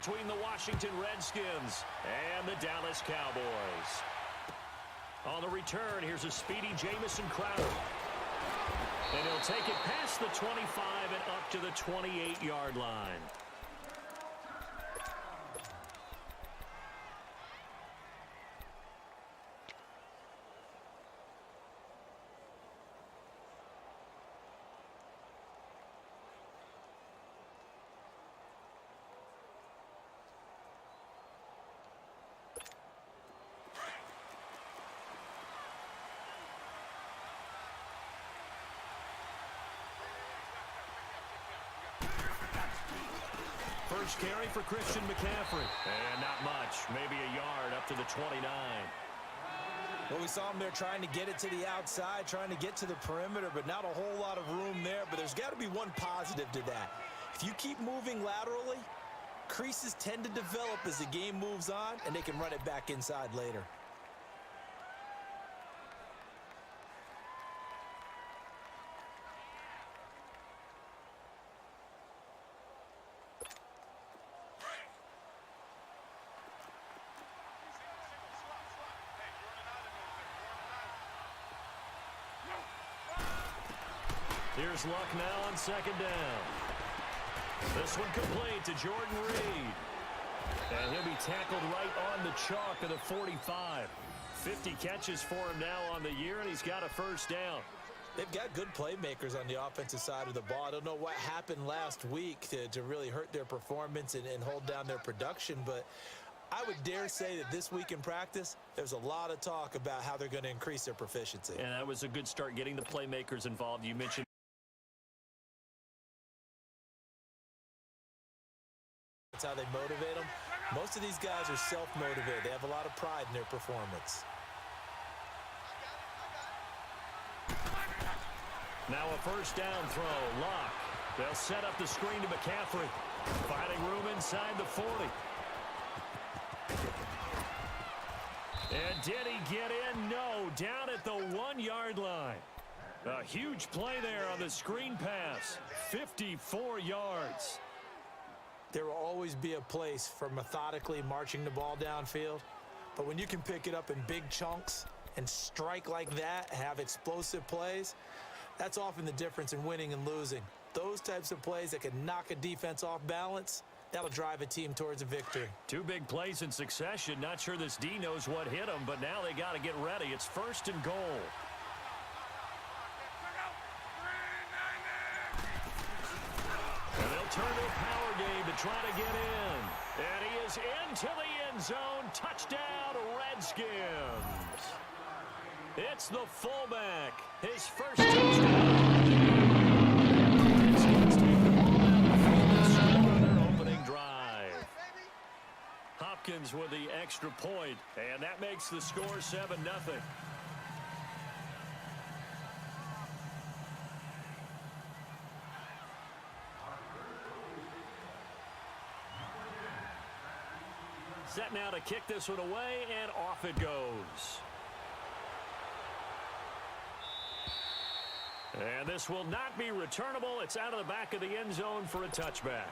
Between the Washington Redskins and the Dallas Cowboys. On the return, here's a speedy Jamison Crowder. And he'll take it past the 25 and up to the 28-yard line. First carry for Christian McCaffrey. And not much. Maybe a yard up to the 29. Well, we saw him there trying to get it to the outside, trying to get to the perimeter, but not a whole lot of room there. But there's got to be one positive to that. If you keep moving laterally, creases tend to develop as the game moves on, and they can run it back inside later. Here's Luck now on second down. This one complete to Jordan Reed. And he'll be tackled right on the chalk of the 45. 50 catches for him now on the year, and he's got a first down. They've got good playmakers on the offensive side of the ball. I don't know what happened last week to really hurt their performance and hold down their production, but I would dare say that this week in practice, there's a lot of talk about how they're going to increase their proficiency. And that was a good start getting the playmakers involved. You mentioned that's how they motivate them. Most of these guys are self-motivated. They have a lot of pride in their performance. Now a first down throw. Lock. They'll set up the screen to McCaffrey. Finding room inside the 40. And did he get in? No. Down at the 1-yard line. A huge play there on the screen pass. 54 yards. There will always be a place for methodically marching the ball downfield. But when you can pick it up in big chunks and strike like that, have explosive plays, that's often the difference in winning and losing. Those types of plays that can knock a defense off balance, that'll drive a team towards a victory. Two big plays in succession. Not sure this D knows what hit him, but now they got to get ready. It's first and goal. And they'll turn to a power game to try to get in. And he is into the end zone. Touchdown, Redskins. It's the fullback. His first touchdown. Redskins take the ball down the field and score on their opening drive. Hopkins with the extra point, and that makes the score 7-0. Set now to kick this one away, and off it goes. And this will not be returnable. It's out of the back of the end zone for a touchback.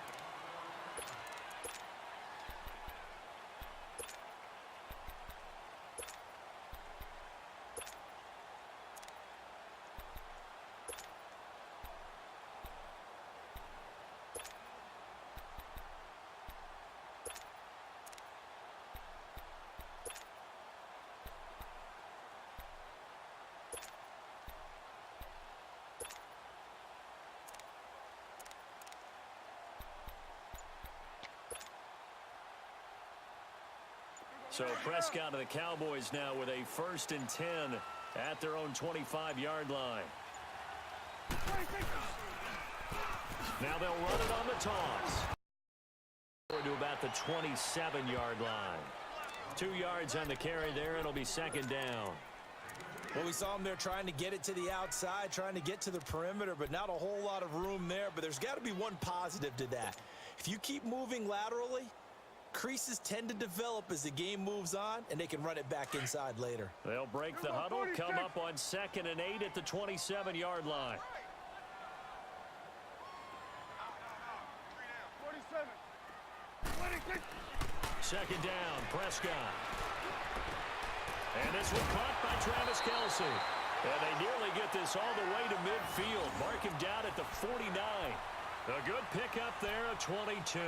So Prescott of the Cowboys now with a 1st and 10 at their own 25-yard line. Now they'll run it on the toss. To about the 27-yard line. 2 yards on the carry there. It'll be 2nd down. Well, we saw them there trying to get it to the outside, trying to get to the perimeter, but not a whole lot of room there. But there's got to be one positive to that. If you keep moving laterally, creases tend to develop as the game moves on, and they can run it back inside later. They'll break the huddle, come up on 2nd and 8 at the 27-yard line. 2nd down, Prescott. And this one caught by Travis Kelce. And they nearly get this all the way to midfield. Mark him down at the 49. A good pickup there, a 22.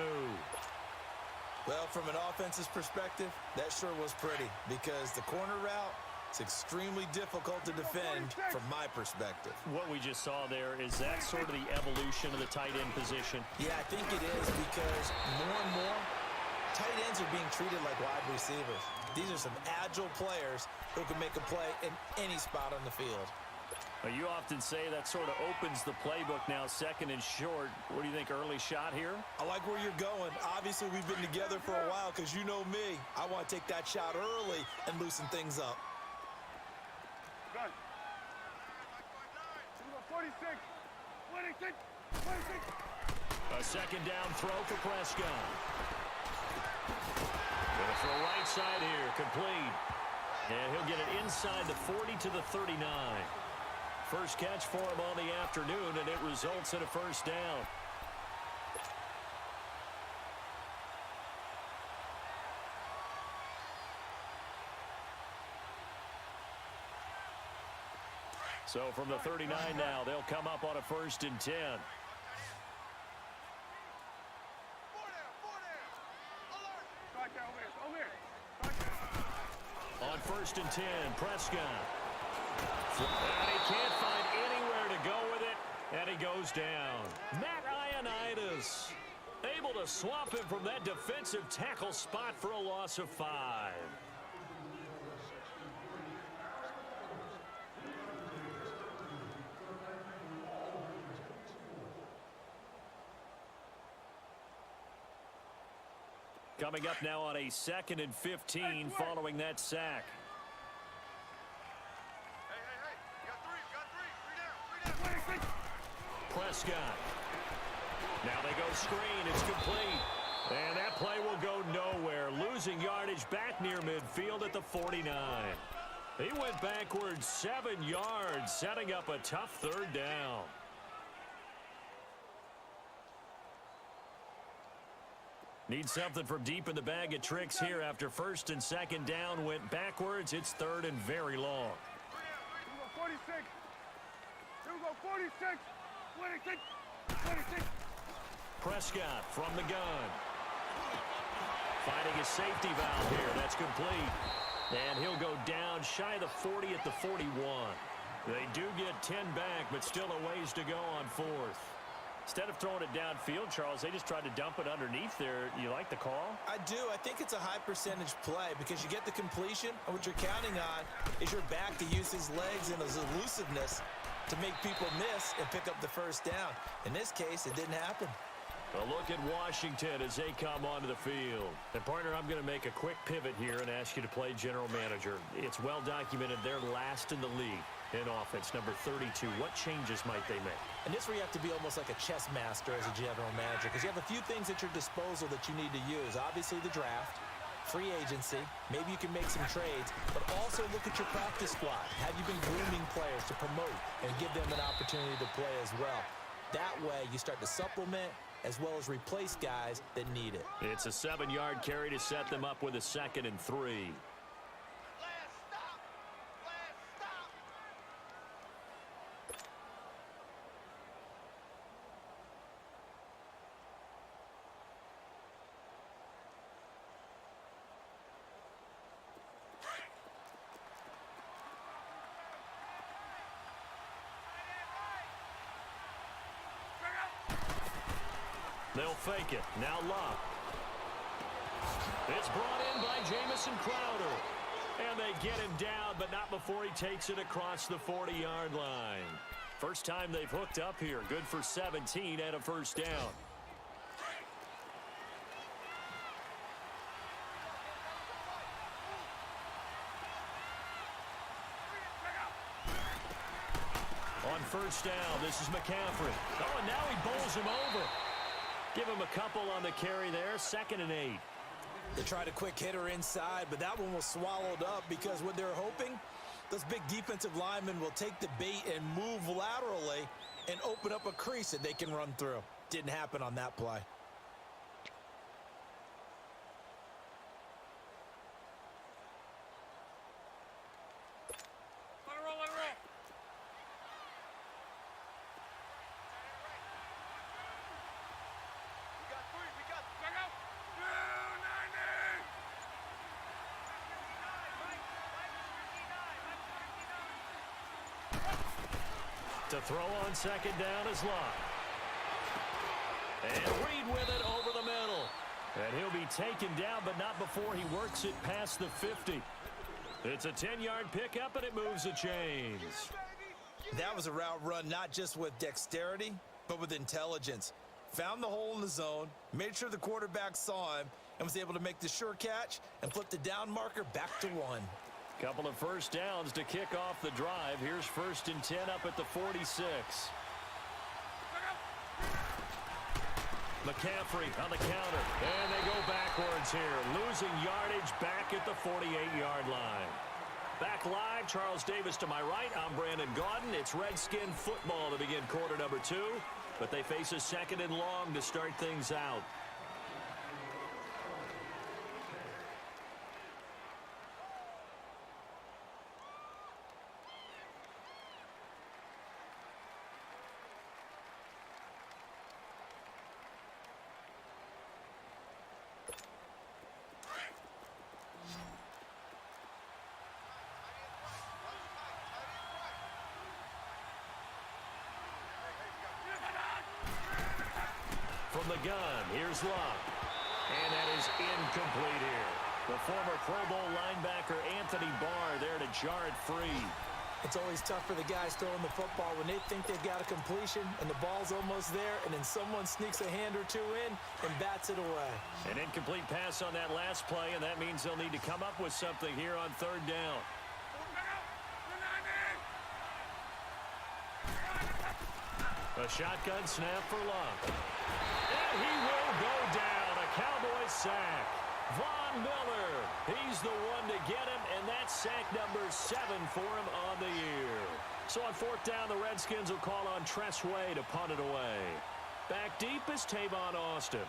Well, from an offense's perspective, that sure was pretty because the corner route is extremely difficult to defend from my perspective. What we just saw there, is that sort of the evolution of the tight end position? Yeah, I think it is because more and more, tight ends are being treated like wide receivers. These are some agile players who can make a play in any spot on the field. You often say that sort of opens the playbook now, 2nd and short. What do you think, early shot here? I like where you're going. Obviously, we've been together for a while because you know me. I want to take that shot early and loosen things up. Gun. 46. 26. 26. A 2nd down throw for Prescott. Going for a right side here, complete. And he'll get it inside the 40 to the 39. First catch for him on the afternoon, and it results in a 1st down. So from the 39 now, they'll come up on a 1st and 10. On 1st and 10, Prescott. And he can't find anywhere to go with it, and he goes down. Matt Ioannidis able to swap him from that defensive tackle spot for a loss of 5. Coming up now on a 2nd and 15 following that sack. Prescott. Now they go screen. It's complete. And that play will go nowhere. Losing yardage back near midfield at the 49. He went backwards 7 yards, setting up a tough 3rd down. Need something from deep in the bag of tricks here after 1st and 2nd down went backwards. It's 3rd and very long. 46. 46. 26. 26. Prescott from the gun. Finding a safety valve here. That's complete. And he'll go down shy of the 40 at the 41. They do get 10 back, but still a ways to go on 4th. Instead of throwing it downfield, Charles, they just tried to dump it underneath there. You like the call? I do. I think it's a high percentage play because you get the completion, and what you're counting on is your back to use his legs and his elusiveness to make people miss and pick up the 1st down. In this case, it didn't happen. A look at Washington as they come onto the field. And, partner, I'm going to make a quick pivot here and ask you to play general manager. It's well documented they're last in the league in offense, number 32. What changes might they make? And this is where you have to be almost like a chess master as a general manager because you have a few things at your disposal that you need to use. Obviously, the draft. free agency. Maybe you can make some trades, but also look at your practice squad. Have you been grooming players to promote and give them an opportunity to play as well? That way, you start to supplement as well as replace guys that need it. It's a 7-yard carry to set them up with a 2nd and 3. They'll fake it. Now Locke. It's brought in by Jamison Crowder. And they get him down, but not before he takes it across the 40-yard line. First time they've hooked up here. Good for 17 and a first down. On first down, this is McCaffrey. Oh, and now he bowls him over. Give him a couple on the carry there. 2nd and 8. They tried a quick hitter inside, but that one was swallowed up because what they're hoping, those big defensive linemen will take the bait and move laterally and open up a crease that they can run through. Didn't happen on that play. Let it roll, let it roll. We got 3, we got. Check out. 290. To throw on 2nd down is Locke. And Reed with it over the middle. And he'll be taken down, but not before he works it past the 50. It's a 10-yard pickup, and it moves the chains. That was a route run not just with dexterity, but with intelligence. Found the hole in the zone, made sure the quarterback saw him, and was able to make the sure catch and flip the down marker back to 1. Couple of first downs to kick off the drive. Here's 1st and 10 up at the 46. McCaffrey on the counter. And they go backwards here. Losing yardage back at the 48-yard line. Back live, Charles Davis to my right. I'm Brandon Gaudin. It's Redskin football to begin quarter number 2. But they face a 2nd and long to start things out. From the gun, here's Locke. And that is incomplete here. The former Pro Bowl linebacker Anthony Barr there to jar it free. It's always tough for the guys throwing the football when they think they've got a completion and the ball's almost there, and then someone sneaks a hand or two in and bats it away. An incomplete pass on that last play, and that means they'll need to come up with something here on 3rd down. A shotgun snap for Locke. And he will go down. A Cowboys sack. Von Miller, he's the one to get him, and that's sack number 7 for him on the year. So on 4th down, the Redskins will call on Tress Way to punt it away. Back deep is Tavon Austin.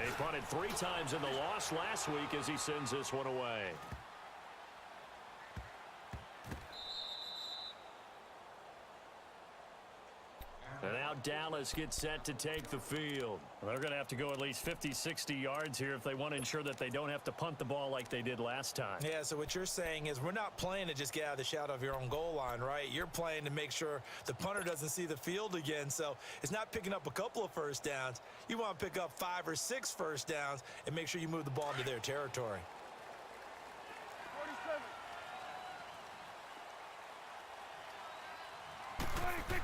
He punted 3 times in the loss last week as he sends this one away. And now Dallas gets set to take the field. Well, they're going to have to go at least 50, 60 yards here if they want to ensure that they don't have to punt the ball like they did last time. Yeah, so what you're saying is we're not playing to just get out of the shadow of your own goal line, right? You're playing to make sure the punter doesn't see the field again. So it's not picking up a couple of first downs. You want to pick up 5 or 6 first downs and make sure you move the ball into their territory. 47. 26.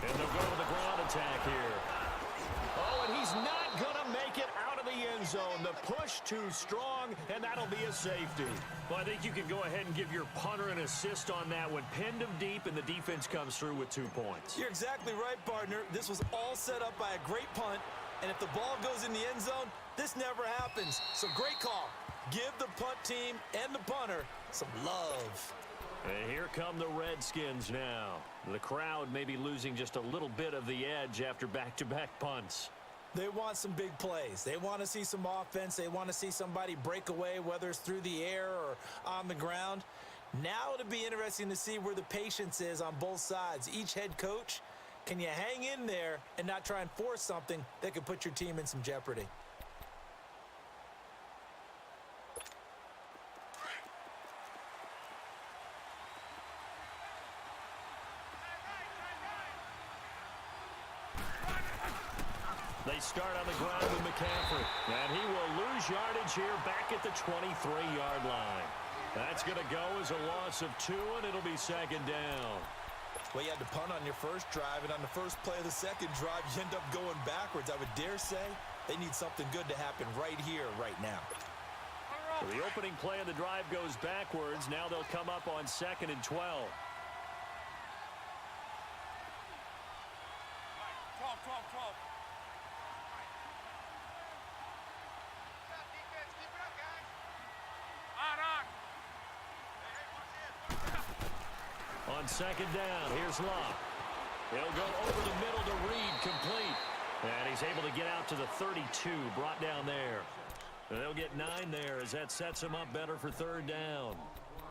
And they'll go to the ground attack here. Oh, and he's not going to make it out of the end zone. The push too strong, and that'll be a safety. Well, I think you can go ahead and give your punter an assist on that one. Pinned him deep, and the defense comes through with 2 points. You're exactly right, partner. This was all set up by a great punt, and if the ball goes in the end zone, this never happens. So great call. Give the punt team and the punter some love. And here come the Redskins now. The crowd may be losing just a little bit of the edge after back-to-back punts. They want some big plays. They want to see some offense. They want to see somebody break away, whether it's through the air or on the ground. Now it'll be interesting to see where the patience is on both sides. Each head coach, can you hang in there and not try and force something that could put your team in some jeopardy? They start on the ground with McCaffrey. And he will lose yardage here back at the 23-yard line. That's going to go as a loss of 2, and it'll be second down. Well, you had to punt on your first drive, and on the first play of the second drive, you end up going backwards. I would dare say they need something good to happen right here, right now. So the opening play of the drive goes backwards. Now they'll come up on 2nd and 12. 12, 12, 12. On 2nd down, here's Locke. He'll go over the middle to Reed, complete. And he's able to get out to the 32, brought down there. And they'll get 9 there as that sets him up better for 3rd down.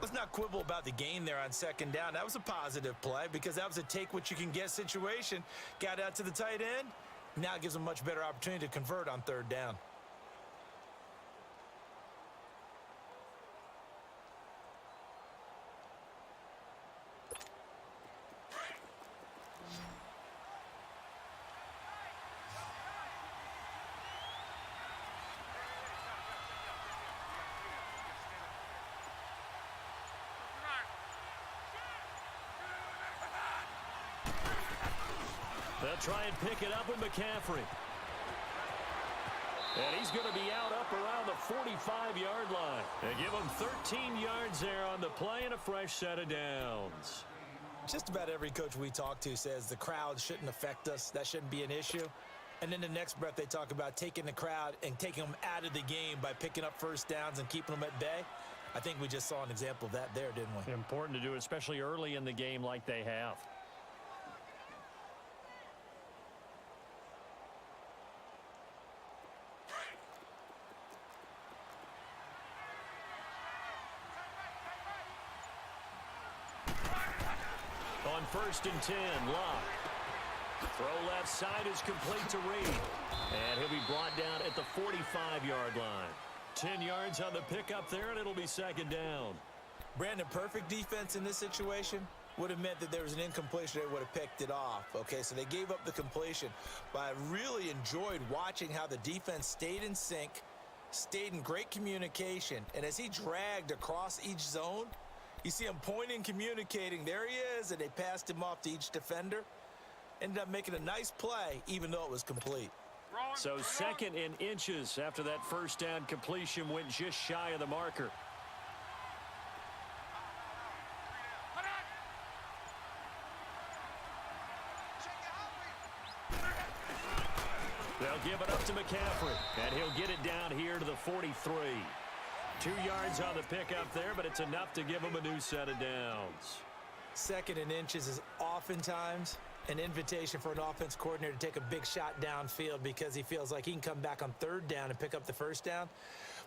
Let's not quibble about the gain there on 2nd down. That was a positive play because that was a take-what-you-can-get situation. Got out to the tight end. Now it gives them a much better opportunity to convert on 3rd down. They'll try and pick it up with McCaffrey. And he's going to be out up around the 45-yard line. They give him 13 yards there on the play and a fresh set of downs. Just about every coach we talk to says the crowd shouldn't affect us. That shouldn't be an issue. And then the next breath they talk about taking the crowd and taking them out of the game by picking up first downs and keeping them at bay. I think we just saw an example of that there, didn't we? Important to do, especially early in the game like they have. On 1st and 10, Locke. Throw left side is complete to Reed. And he'll be brought down at the 45-yard line. 10 yards on the pickup there, and it'll be 2nd down. Brandon, perfect defense in this situation would have meant that there was an incompletion. They would have picked it off. Okay, so they gave up the completion. But I really enjoyed watching how the defense stayed in sync, stayed in great communication. And as he dragged across each zone, you see him pointing, communicating. There he is, and they passed him off to each defender. Ended up making a nice play, even though it was complete. So 2nd and inches after that first down completion went just shy of the marker. They'll give it up to McCaffrey, and he'll get it down here to the 43. 2 yards on the pickup there, but it's enough to give him a new set of downs. 2nd and inches is oftentimes an invitation for an offense coordinator to take a big shot downfield because he feels like he can come back on 3rd down and pick up the first down.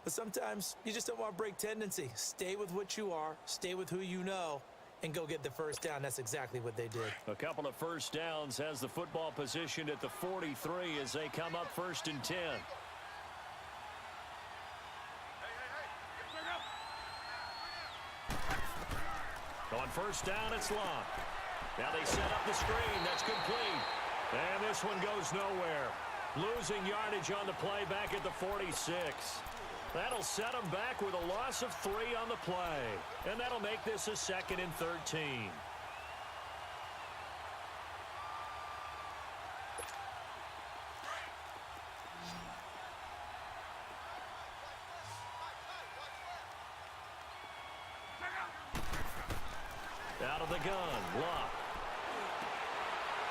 But sometimes you just don't want to break tendency. Stay with what you are, stay with who you know, and go get the first down. That's exactly what they did. A couple of first downs has the football positioned at the 43 as they come up 1st and 10. On 1st down, it's Locke. Now they set up the screen. That's complete. And this one goes nowhere. Losing yardage on the play back at the 46. That'll set them back with a loss of 3 on the play. And that'll make this a 2nd and 13. Out of the gun, Luck.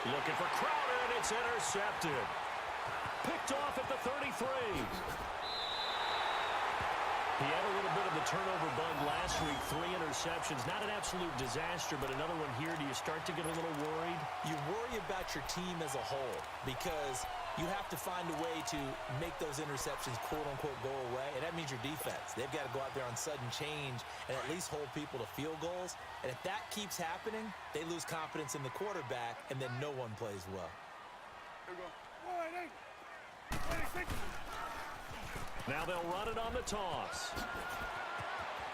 Looking for Crowder, and it's intercepted. Picked off at the 33. He had a little bit of the turnover bug last week. 3 interceptions. Not an absolute disaster, but another one here. Do you start to get a little worried? You worry about your team as a whole because you have to find a way to make those interceptions, quote-unquote, go away, and that means your defense. They've got to go out there on sudden change and at least hold people to field goals. And if that keeps happening, they lose confidence in the quarterback, and then no one plays well. Here we go. 1, 8. 1, 6. Now they'll run it on the toss.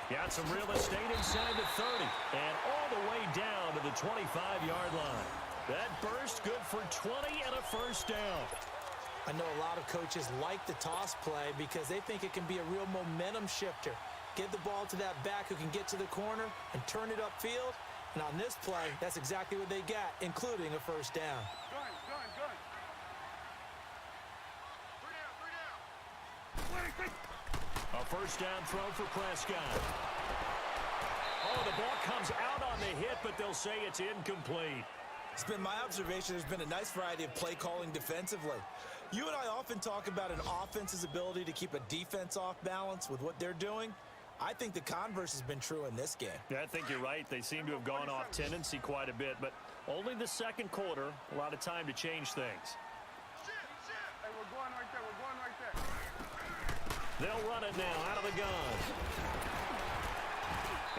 Got some real estate inside the 30. And all the way down to the 25-yard line. That burst good for 20 and a first down. I know a lot of coaches like the toss play because they think it can be a real momentum shifter. Get the ball to that back who can get to the corner and turn it upfield. And on this play, that's exactly what they got, including a first down. Gun. 26. A first down throw for Prescott. Oh, the ball comes out on the hit, but they'll say it's incomplete. It's been my observation there's been a nice variety of play calling defensively. You and I often talk about an offense's ability to keep a defense off balance with what they're doing. I think the converse has been true in this game. Yeah, I think you're right. They seem to have gone off tendency quite a bit, but only the second quarter, a lot of time to change things. Hey, we're going right there. They'll run it now out of the gun.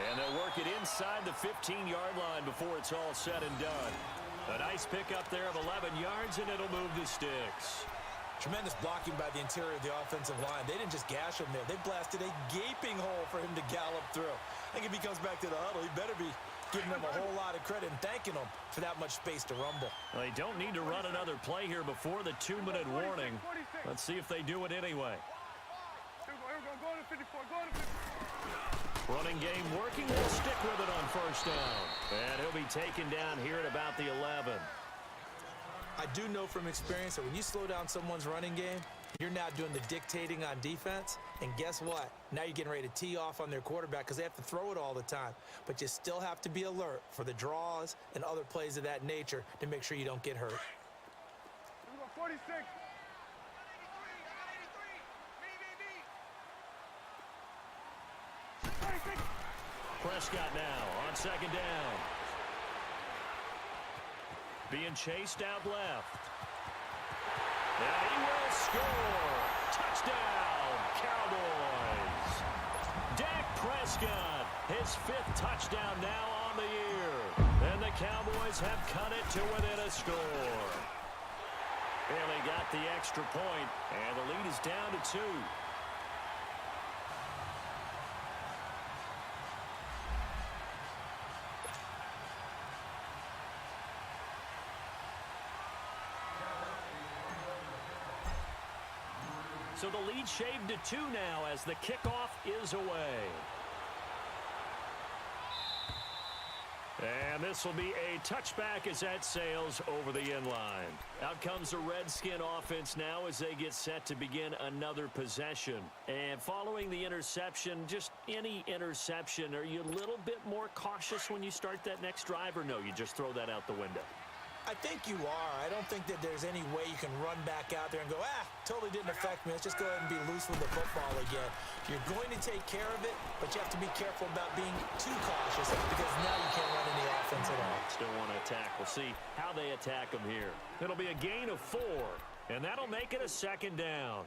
And they'll work it inside the 15-yard line before it's all said and done. A nice pickup there of 11 yards, and it'll move the sticks. Tremendous blocking by the interior of the offensive line. They didn't just gash him there. They blasted a gaping hole for him to gallop through. I think if he comes back to the huddle, he better be giving them a whole lot of credit and thanking them for that much space to rumble. Well, they don't need to run another play here before the 2-minute warning. Let's see if they do it anyway. Here we go. Go to 54. Go to 54. Running game working. We'll stick with it on first down. And he'll be taken down here at about the 11. I do know from experience that when you slow down someone's running game, you're now doing the dictating on defense. And guess what? Now you're getting ready to tee off on their quarterback because they have to throw it all the time. But you still have to be alert for the draws and other plays of that nature to make sure you don't get hurt. Here we go. 46. Prescott now on second down. Being chased out left. And he will score. Touchdown, Cowboys. Dak Prescott, his 5th touchdown now on the year. And the Cowboys have cut it to within a score. Barely got the extra point, and the lead is down to 2. So the lead shaved to 2 now as the kickoff is away. And this will be a touchback as that sails over the end line. Out comes the Redskin offense now as they get set to begin another possession. And following the interception, just any interception, are you a little bit more cautious when you start that next drive, or no, you just throw that out the window? I think you are. I don't think that there's any way you can run back out there and go, totally didn't affect me. Let's just go ahead and be loose with the football again. You're going to take care of it, but you have to be careful about being too cautious because now you can't run any offense at all. Still want to attack. We'll see how they attack them here. It'll be a gain of 4, and that'll make it a second down.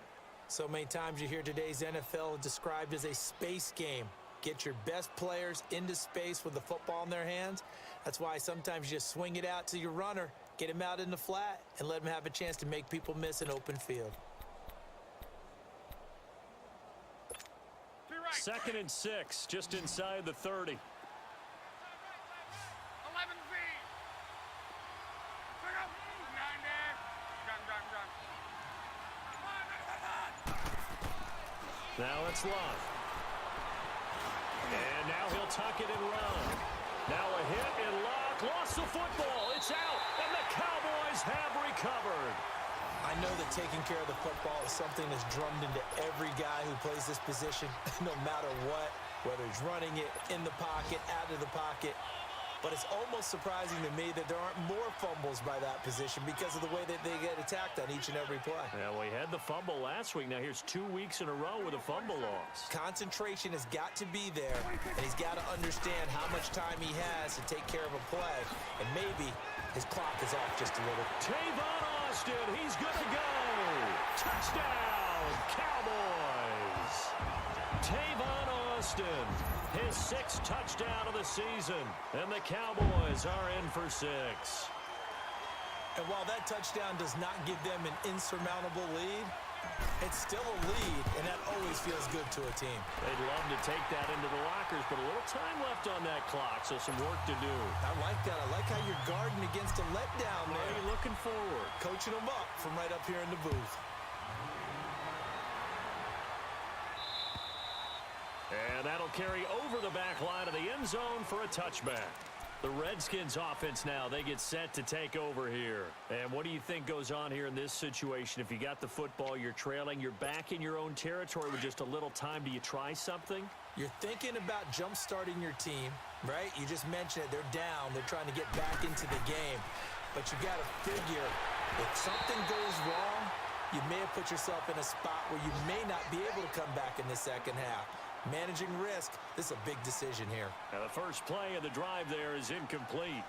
So many times you hear today's NFL described as a space game. Get your best players into space with the football in their hands. That's why sometimes you just swing it out to your runner, get him out in the flat, and let him have a chance to make people miss an open field. 2nd and 6, just inside the 30. 11 Z. Pick up. 9 there. Gun. Now it's Luck. And now he'll tuck it and run. Now a hit and Luck lost the football. It's out, and the Cowboys have recovered. I know that taking care of the football is something that's drummed into every guy who plays this position, no matter what, whether he's running it in the pocket, out of the pocket. but it's almost surprising to me that there aren't more fumbles by that position because of the way that they get attacked on each and every play. Yeah, we had the fumble last week. Now here's 2 weeks in a row with a fumble loss. Concentration has got to be there, and he's got to understand how much time he has to take care of a play, and maybe his clock is off just a little. Tavon Austin, he's good to go. Touchdown, Cowboys. Tavon Austin, his 6th touchdown of the season, and the Cowboys are in for 6. And while that touchdown does not give them an insurmountable lead, it's still a lead, and that always feels good to a team. They'd love to take that into the lockers, but a little time left on that clock, so some work to do. I like that. I like how you're guarding against a letdown there. Already looking forward. Coaching them up from right up here in the booth. And that'll carry over the back line of the end zone for a touchback. The Redskins offense now, they get set to take over here. And what do you think goes on here in this situation? If you got the football, you're trailing, you're back in your own territory with just a little time. Do you try something? You're thinking about jump-starting your team, right? You just mentioned it. They're down. They're trying to get back into the game. But you got to figure, if something goes wrong, you may have put yourself in a spot where you may not be able to come back in the second half. Managing risk, this is a big decision here. Now the first play of the drive there is incomplete.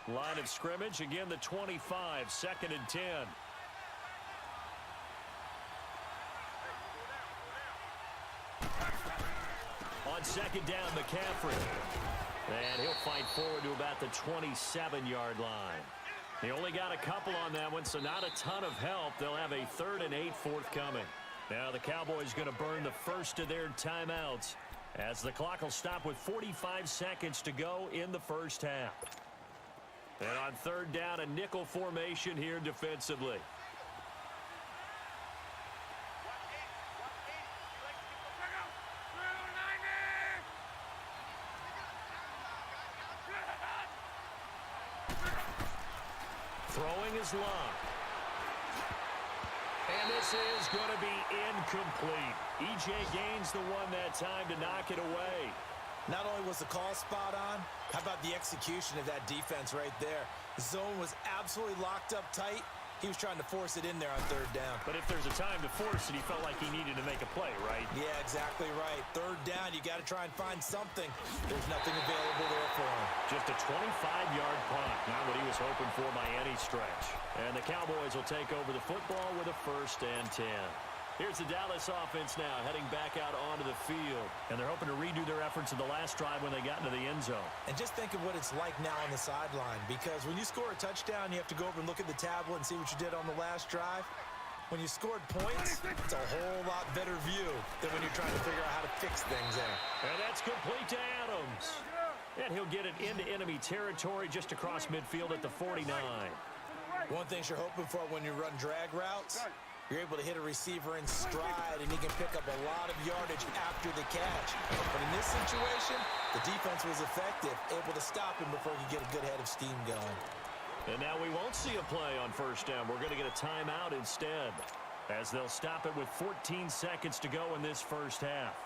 Line of scrimmage, again the 25, 2nd and 10. On 2nd down, McCaffrey. And he'll fight forward to about the 27-yard line. He only got a couple on that one, so not a ton of help. They'll have a 3rd and 8 forthcoming. Now the Cowboys going to burn the first of their timeouts as the clock will stop with 45 seconds to go in the first half. And on 3rd down, a nickel formation here defensively. Throwing his line. And this is going to be incomplete. E.J. Gaines the one that time to knock it away. Not only was the call spot on, how about the execution of that defense right there? The zone was absolutely locked up tight. He was trying to force it in there on 3rd down. But if there's a time to force it, he felt like he needed to make a play, right? Yeah, exactly right. 3rd down, you got to try and find something. There's nothing available there for him. Just a 25-yard punt. Not what he was hoping for by any stretch. And the Cowboys will take over the football with a 1st and 10. Here's the Dallas offense now heading back out onto the field. And they're hoping to redo their efforts in the last drive when they got into the end zone. And just think of what it's like now on the sideline, because when you score a touchdown, you have to go over and look at the tablet and see what you did on the last drive. When you scored points, it's a whole lot better view than when you're trying to figure out how to fix things there. And that's complete to Adams. And he'll get it into enemy territory just across midfield at the 49. One thing you're hoping for when you run drag routes, you're able to hit a receiver in stride, and he can pick up a lot of yardage after the catch. But in this situation, the defense was effective, able to stop him before he could get a good head of steam going. And now we won't see a play on 1st down. We're going to get a timeout instead, as they'll stop it with 14 seconds to go in this first half.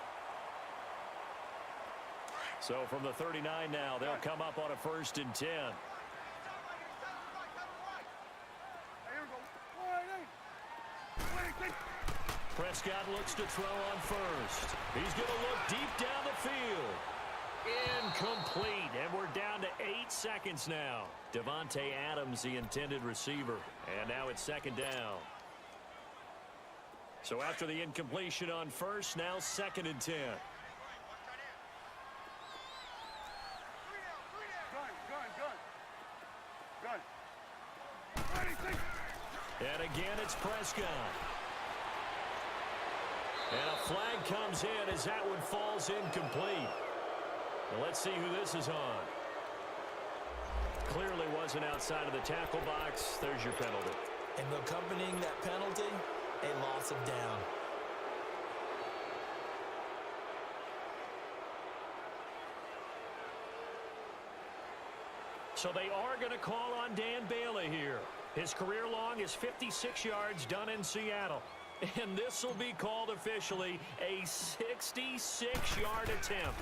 So from the 39 now, they'll come up on a 1st and 10. Prescott looks to throw on 1st. He's going to look deep down the field. Incomplete, and we're down to 8 seconds now. Davante Adams, the intended receiver. And now it's 2nd down. So after the incompletion on 1st, now 2nd and 10. And again, it's Prescott. And a flag comes in as that one falls incomplete. Well, let's see who this is on. Clearly wasn't outside of the tackle box. There's your penalty. And accompanying that penalty, a loss of down. So they are going to call on Dan Bailey here. His career long is 56 yards done in Seattle. And this will be called officially a 66-yard attempt.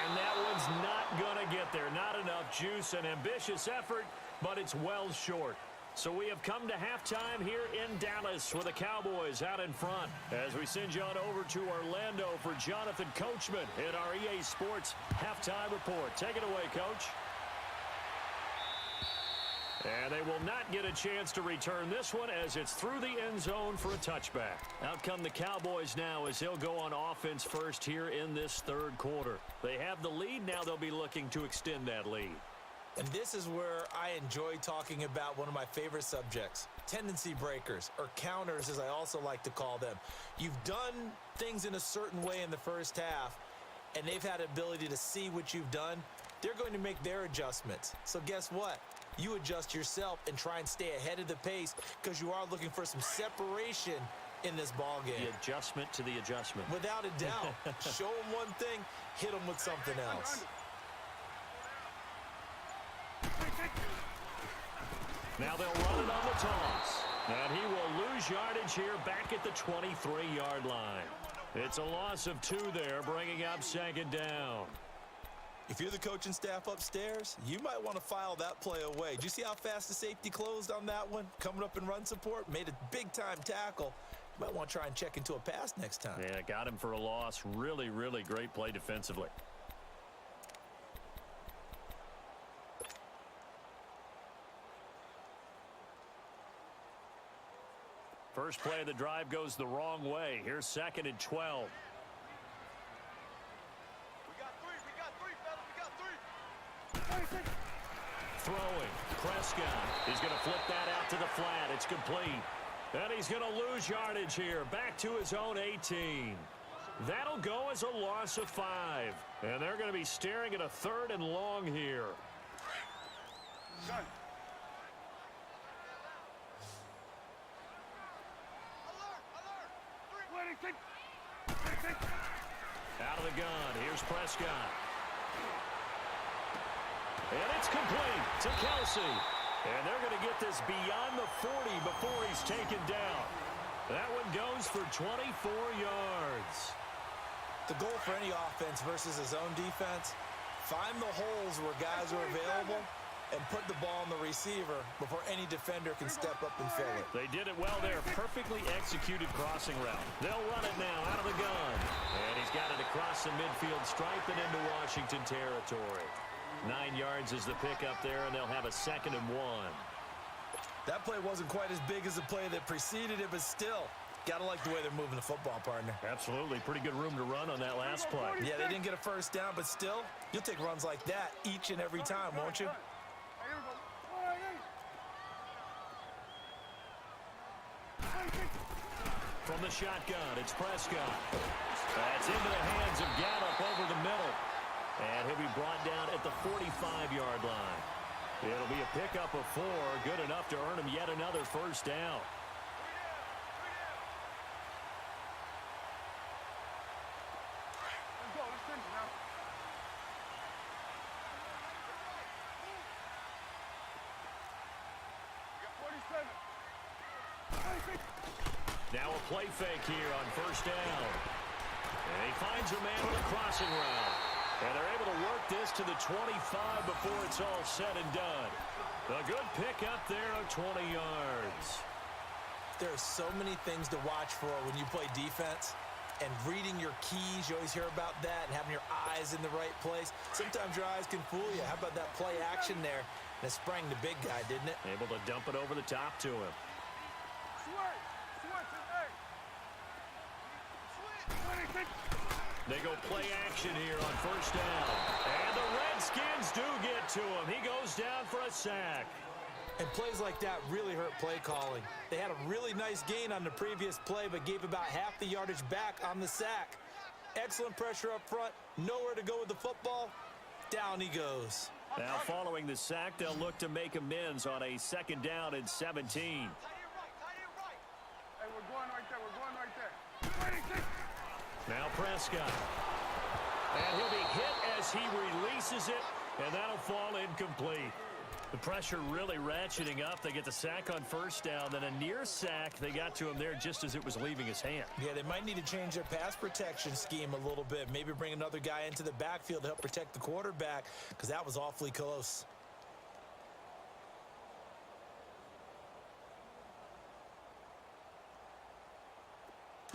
And that one's not going to get there. Not enough juice. An ambitious effort, but it's well short. So we have come to halftime here in Dallas with the Cowboys out in front. As we send you on over to Orlando for Jonathan Coachman in our EA Sports Halftime Report. Take it away, Coach. And they will not get a chance to return this one as it's through the end zone for a touchback. Out come the Cowboys now as they'll go on offense first here in this third quarter. They have the lead. Now they'll be looking to extend that lead. And this is where I enjoy talking about one of my favorite subjects, tendency breakers, or counters as I also like to call them. You've done things in a certain way in the first half, and they've had ability to see what you've done. They're going to make their adjustments. So guess what? You adjust yourself and try and stay ahead of the pace because you are looking for some separation in this ball game. The adjustment to the adjustment. Without a doubt. Show them one thing, hit them with something else. Now they'll run it on the toss. And he will lose yardage here back at the 23-yard line. It's a loss of 2 there, bringing up second down. If you're the coaching staff upstairs, you might want to file that play away. Did you see how fast the safety closed on that one? Coming up in run support, made a big-time tackle. You might want to try and check into a pass next time. Yeah, got him for a loss. Really, really great play defensively. First play of the drive goes the wrong way. Here's 2nd and 12. Throwing. Prescott. He's going to flip that out to the flat. It's complete. And he's going to lose yardage here. Back to his own 18. That'll go as a loss of 5. And they're going to be staring at a 3rd and long here. Out of the gun. Here's Prescott. And it's complete to Kelsey. And they're going to get this beyond the 40 before he's taken down. That one goes for 24 yards. The goal for any offense versus his own defense, find the holes where guys are available and put the ball on the receiver before any defender can step up and fill it. They did it well there. Perfectly executed crossing route. They'll run it now out of the gun. And he's got it across the midfield stripe and into Washington territory. 9 yards is the pickup there, and they'll have a 2nd and 1. That play wasn't quite as big as the play that preceded it, but still, gotta like the way they're moving the football, partner. Absolutely. Pretty good room to run on that last play. Yeah, they didn't get a first down, but still, you'll take runs like that each and every time, won't you? From the shotgun, it's Prescott. That's into the hands of Gallup over the middle. And he'll be brought down at the 45-yard line. It'll be a pickup of 4, good enough to earn him yet another first down. Now a play fake here on first down. And he finds a man on the crossing route. And they're able to work this to the 25 before it's all said and done. A good pickup there of 20 yards. There are so many things to watch for when you play defense. And reading your keys, you always hear about that, and having your eyes in the right place. Sometimes your eyes can fool you. How about that play action there? And it sprang the big guy, didn't it? Able to dump it over the top to him. They go play action here on first down. And the Redskins do get to him. He goes down for a sack. And plays like that really hurt play calling. They had a really nice gain on the previous play, but gave about half the yardage back on the sack. Excellent pressure up front. Nowhere to go with the football. Down he goes. Now following the sack, they'll look to make amends on a 2nd down and 17. Hey, we're going right there. We're going right there. Now Prescott. And he'll be hit as he releases chases it, and that'll fall incomplete. The pressure really ratcheting up. They get the sack on first down, then a near sack. They got to him there just as it was leaving his hand. Yeah, they might need to change their pass protection scheme a little bit. Maybe bring another guy into the backfield to help protect the quarterback, because that was awfully close.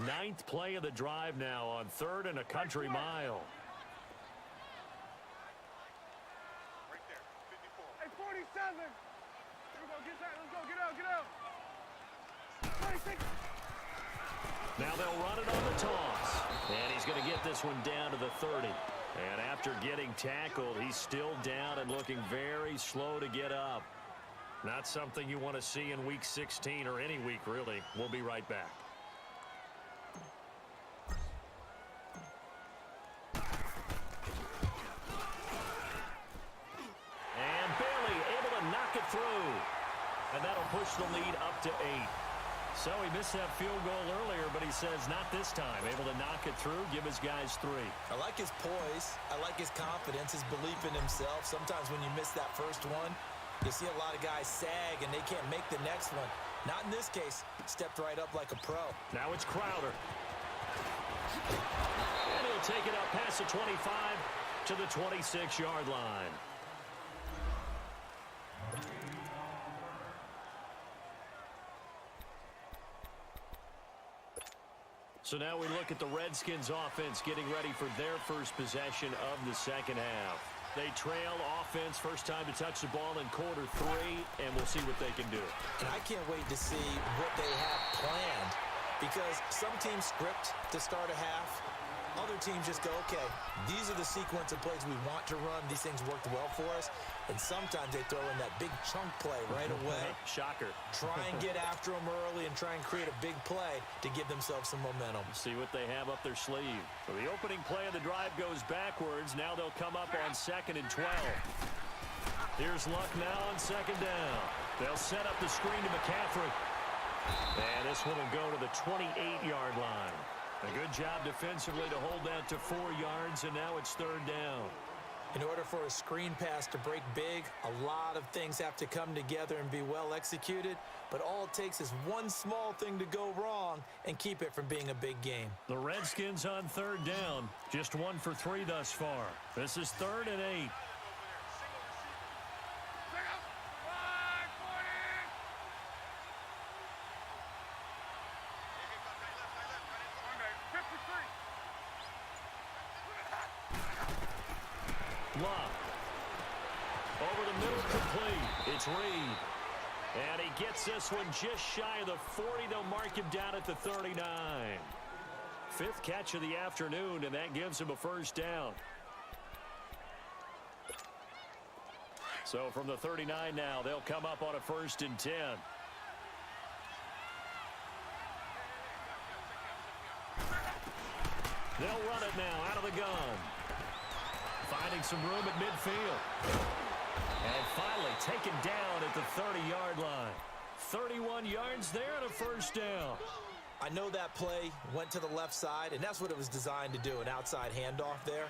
Ninth play of the drive now on 3rd and a country mile. Right there, 54. Hey, 47. Here we go, get that. Let's go, get out, get out. 26. Now they'll run it on the toss. And he's going to get this one down to the 30. And after getting tackled, he's still down and looking very slow to get up. Not something you want to see in Week 16 or any week, really. We'll be right back. And barely able to knock it through. And that'll push the lead up to 8. So he missed that field goal earlier, but he says not this time. Able to knock it through, give his guys 3. I like his poise. I like his confidence, his belief in himself. Sometimes when you miss that first one, you see a lot of guys sag and they can't make the next one. Not in this case. Stepped right up like a pro. Now it's Crowder. And he'll take it up past the 25 to the 26-yard line. So now we look at the Redskins offense getting ready for their first possession of the second half. They trail offense, first time to touch the ball in quarter 3, and we'll see what they can do. And I can't wait to see what they have planned, because some teams script to start a half. Other teams just go, okay, these are the sequence of plays we want to run. These things worked well for us. And sometimes they throw in that big chunk play right away. Shocker. Try and get after them early and try and create a big play to give themselves some momentum. See what they have up their sleeve. So the opening play of the drive goes backwards. Now they'll come up on 2nd and 12. Here's Luck now on 2nd down. They'll set up the screen to McCaffrey. And this one will go to the 28-yard line. A good job defensively to hold that to 4 yards, and now it's 3rd down. In order for a screen pass to break big, a lot of things have to come together and be well executed, but all it takes is one small thing to go wrong and keep it from being a big game. The Redskins on 3rd down, just 1 for 3 thus far. This is 3rd and 8. Love. Over the middle, complete. It's Reed. And he gets this one just shy of the 40. They'll mark him down at the 39. 5th catch of the afternoon, and that gives him a first down. So from the 39 now, they'll come up on a 1st and 10. They'll run it now out of the gun. Finding some room at midfield. And finally taken down at the 30-yard line. 31 yards there and a first down. I know that play went to the left side, and that's what it was designed to do, an outside handoff there.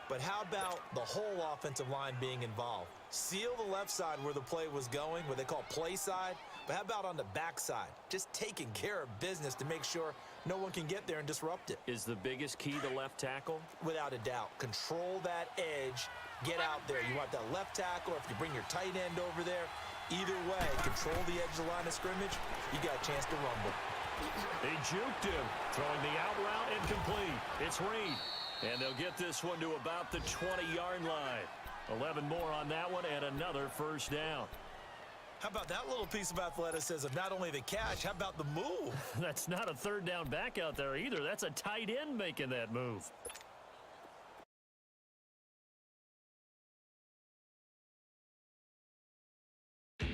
But how about the whole offensive line being involved? Seal the left side where the play was going, what they call play side. But how about on the backside? Just taking care of business to make sure no one can get there and disrupt it. Is the biggest key the left tackle? Without a doubt. Control that edge. Get out there. You want that left tackle, or if you bring your tight end over there, either way, control the edge of the line of scrimmage, you got a chance to rumble. They juked him, throwing the out route incomplete. It's Reed. And they'll get this one to about the 20-yard line. 11 more on that one and another first down. How about that little piece of athleticism? Not only the catch, how about the move? That's not a third down back out there either. That's a tight end making that move.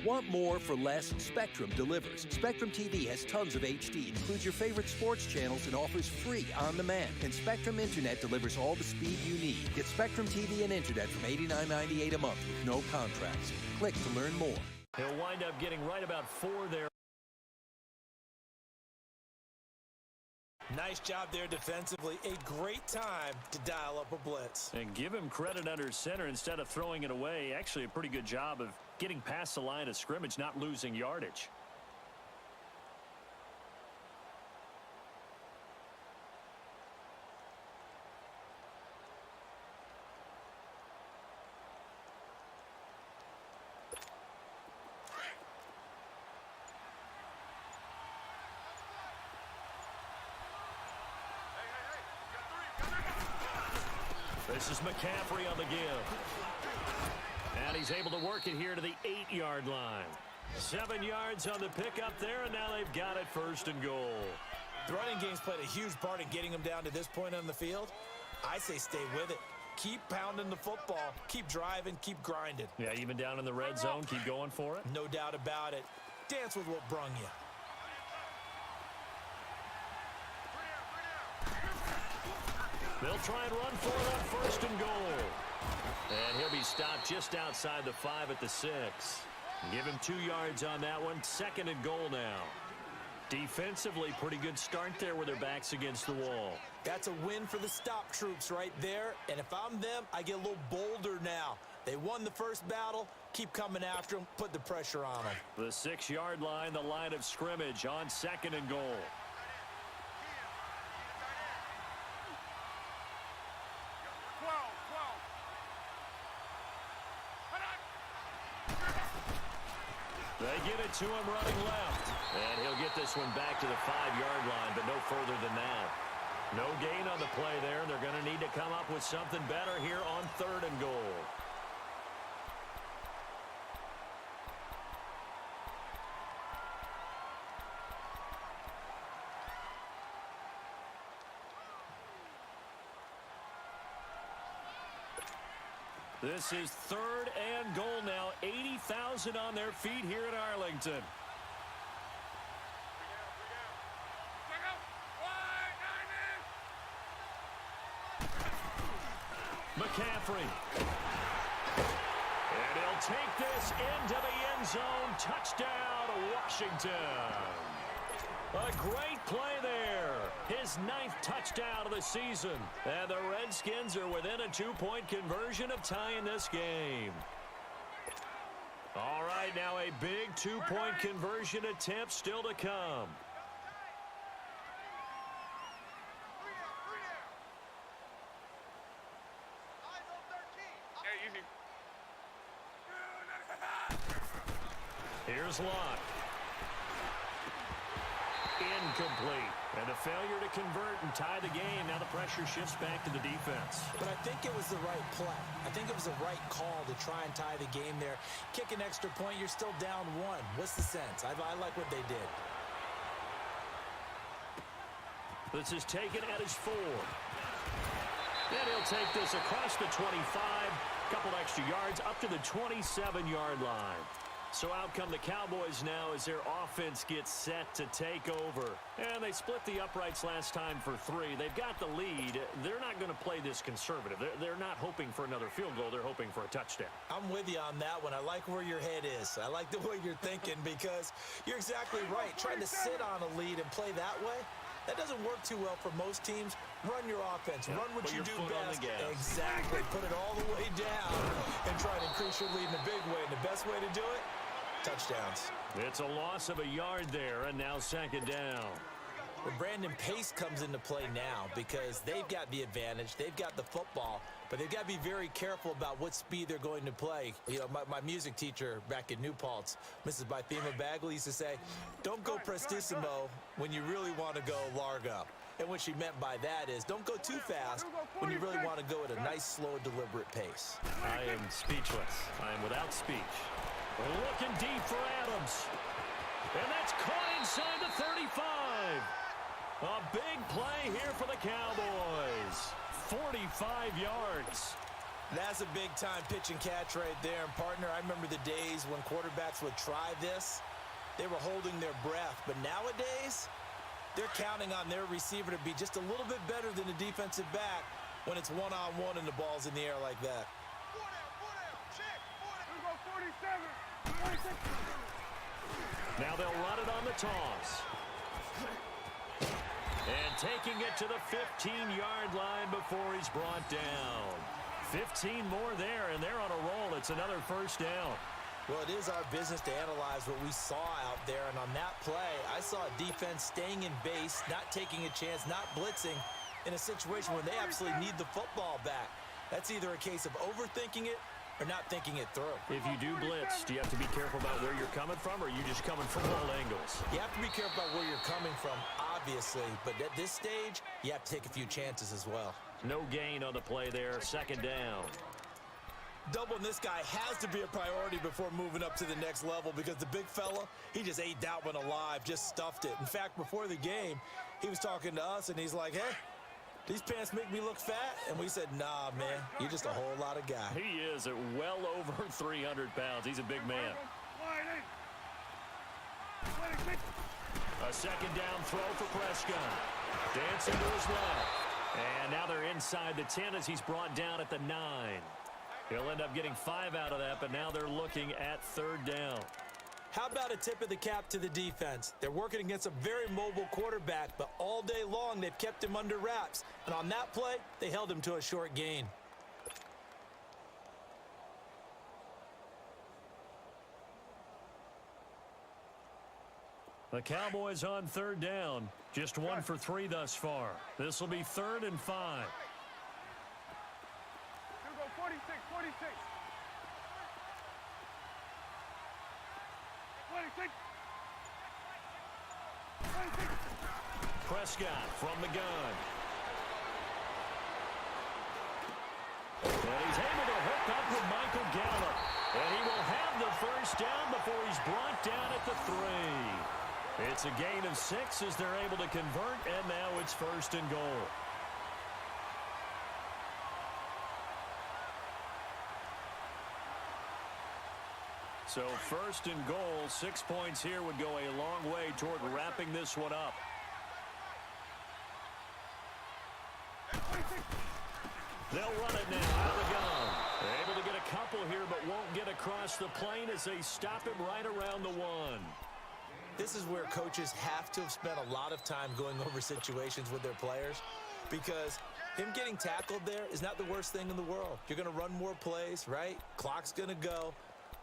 Want more for less? Spectrum delivers. Spectrum TV has tons of HD, includes your favorite sports channels, and offers free on-demand. And Spectrum Internet delivers all the speed you need. Get Spectrum TV and Internet from $89.98 a month with no contracts. Click to learn more. He'll wind up getting right about 4 there. Nice job there defensively. A great time to dial up a blitz. And give him credit under center instead of throwing it away. Actually, a pretty good job of getting past the line of scrimmage, not losing yardage. This is McCaffrey on the give. And he's able to work it here to the 8-yard line. 7 yards on the pickup there, and now they've got it 1st and goal. The running game's played a huge part in getting them down to this point on the field. I say stay with it. Keep pounding the football. Keep driving. Keep grinding. Yeah, even down in the red zone, keep going for it. No doubt about it. Dance with what brung you. They'll try and run for it on 1st and goal. And he'll be stopped just outside the 5 at the 6. Give him 2 yards on that one. 2nd and goal now. Defensively, pretty good start there with their backs against the wall. That's a win for the stop troops right there. And if I'm them, I get a little bolder now. They won the first battle. Keep coming after them. Put the pressure on them. The 6-yard line, the line of scrimmage on 2nd and goal. They get it to him running left. And he'll get this one back to the 5-yard line, but no further than that. No gain on the play there. They're going to need to come up with something better here on 3rd and goal. This is 3rd and goal now. 80,000 on their feet here in Arlington. McCaffrey. And he'll take this into the end zone. Touchdown, Washington. A great play there. His 9th touchdown of the season. And the Redskins are within a 2-point conversion of tying this game. All right, now a big 2-point conversion attempt still to come. Here's Locke. Incomplete. And a failure to convert and tie the game. Now the pressure shifts back to the defense. But I think it was the right play. I think it was the right call to try and tie the game there. Kick an extra point, you're still down 1. What's the sense? I like what they did. This is taken at his 4. And he'll take this across the 25. Couple extra yards up to the 27-yard line. So out come the Cowboys now as their offense gets set to take over. And they split the uprights last time for 3. They've got the lead. They're not going to play this conservative. They're not hoping for another field goal. They're hoping for a touchdown. I'm with you on that one. I like where your head is. I like the way you're thinking because you're exactly right. Trying to sit on a lead and play that way, that doesn't work too well for most teams. Run your offense. Run what you do best. Exactly. Put it all the way down and try to increase your lead in a big way. And the best way to do it, touchdowns. It's a loss of a yard there, and now 2nd down. Well, Brandon, pace comes into play now because they've got the advantage. They've got the football, but they've got to be very careful about what speed they're going to play. You know, my music teacher back in New Paltz, Mrs. Bythema Bagley, used to say, don't go prestissimo when you really want to go largo. And what she meant by that is don't go too fast when you really want to go at a nice, slow, deliberate pace. I am speechless. I am without speech. Looking deep for Adams. And that's caught inside the 35. A big play here for the Cowboys. 45 yards. That's a big-time pitch and catch right there. And, partner, I remember the days when quarterbacks would try this. They were holding their breath. But nowadays, they're counting on their receiver to be just a little bit better than the defensive back when it's one-on-one and the ball's in the air like that. Now they'll run it on the toss. And taking it to the 15-yard line before he's brought down. 15 more there, and they're on a roll. It's another first down. Well, it is our business to analyze what we saw out there, and on that play, I saw a defense staying in base, not taking a chance, not blitzing in a situation where they absolutely need the football back. That's either a case of overthinking it or not thinking it through. If you do blitz, do you have to be careful about where you're coming from, or are you just coming from all angles? You have to be careful about where you're coming from, obviously, but at this stage, you have to take a few chances as well. No gain on the play there, second down. Doubling this guy has to be a priority before moving up to the next level because the big fella, he just ate that one alive, just stuffed it. In fact, before the game, he was talking to us, and he's like, hey, these pants make me look fat? And we said, nah, man, you're just a whole lot of guy. He is at well over 300 pounds. He's a big man. A second down throw for Prescott. Dancing to his left. And now they're inside the 10 as he's brought down at the 9. He'll end up getting 5 out of that, but now they're looking at third down. How about a tip of the cap to the defense? They're working against a very mobile quarterback, but all day long they've kept him under wraps. And on that play, they held him to a short gain. The Cowboys on third down. Just 1 for 3 thus far. This will be 3rd and 5. Here we go, 46, 46. 26. 26. Prescott from the gun. And he's able to hook up with Michael Gallup. And he will have the first down before he's brought down at the 3. It's a gain of 6 as they're able to convert, and now it's 1st and goal. So 1st and goal, 6 points here would go a long way toward wrapping this one up. They'll run it now out of the gun. They're able to get a couple here, but won't get across the plane as they stop him right around the 1. This is where coaches have to have spent a lot of time going over situations with their players because him getting tackled there is not the worst thing in the world. You're going to run more plays, right? Clock's going to go.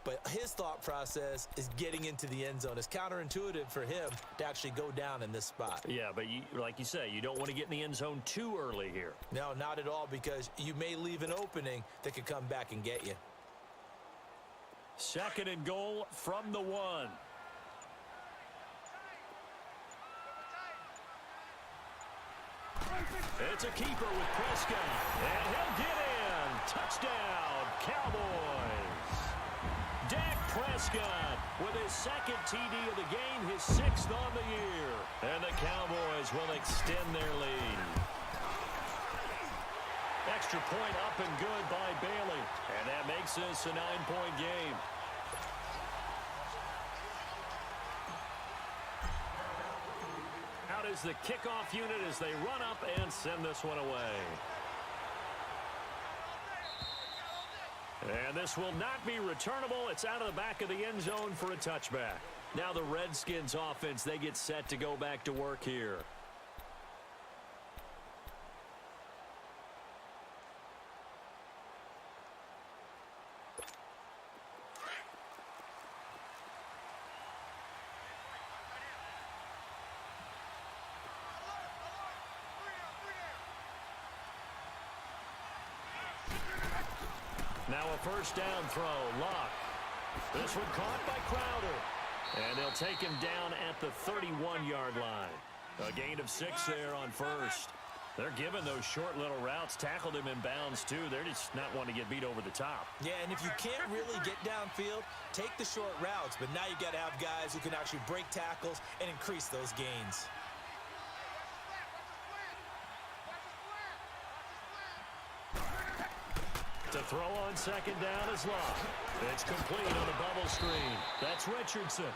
But his thought process is getting into the end zone. It's counterintuitive for him to actually go down in this spot. Yeah, but like you say, you don't want to get in the end zone too early here. No, not at all, because you may leave an opening that could come back and get you. 2nd and goal from the 1. It's a keeper with Prescott, and he'll get in. Touchdown, Cowboys. Dak Prescott with his 2nd TD of the game, his 6th on the year. And the Cowboys will extend their lead. Extra point up and good by Bailey, and that makes this a 9-point game. Out is the kickoff unit as they run up and send this one away. And this will not be returnable. It's out of the back of the end zone for a touchback. Now the Redskins offense, they get set to go back to work here. Now a first down throw, Luck. This one caught by Crowder. And they'll take him down at the 31-yard line. A gain of 6 there on first. They're giving those short little routes. Tackled him in bounds, too. They're just not wanting to get beat over the top. Yeah, and if you can't really get downfield, take the short routes. But now you got to have guys who can actually break tackles and increase those gains. To throw on second down is Luck. It's complete on the bubble screen. That's Richardson.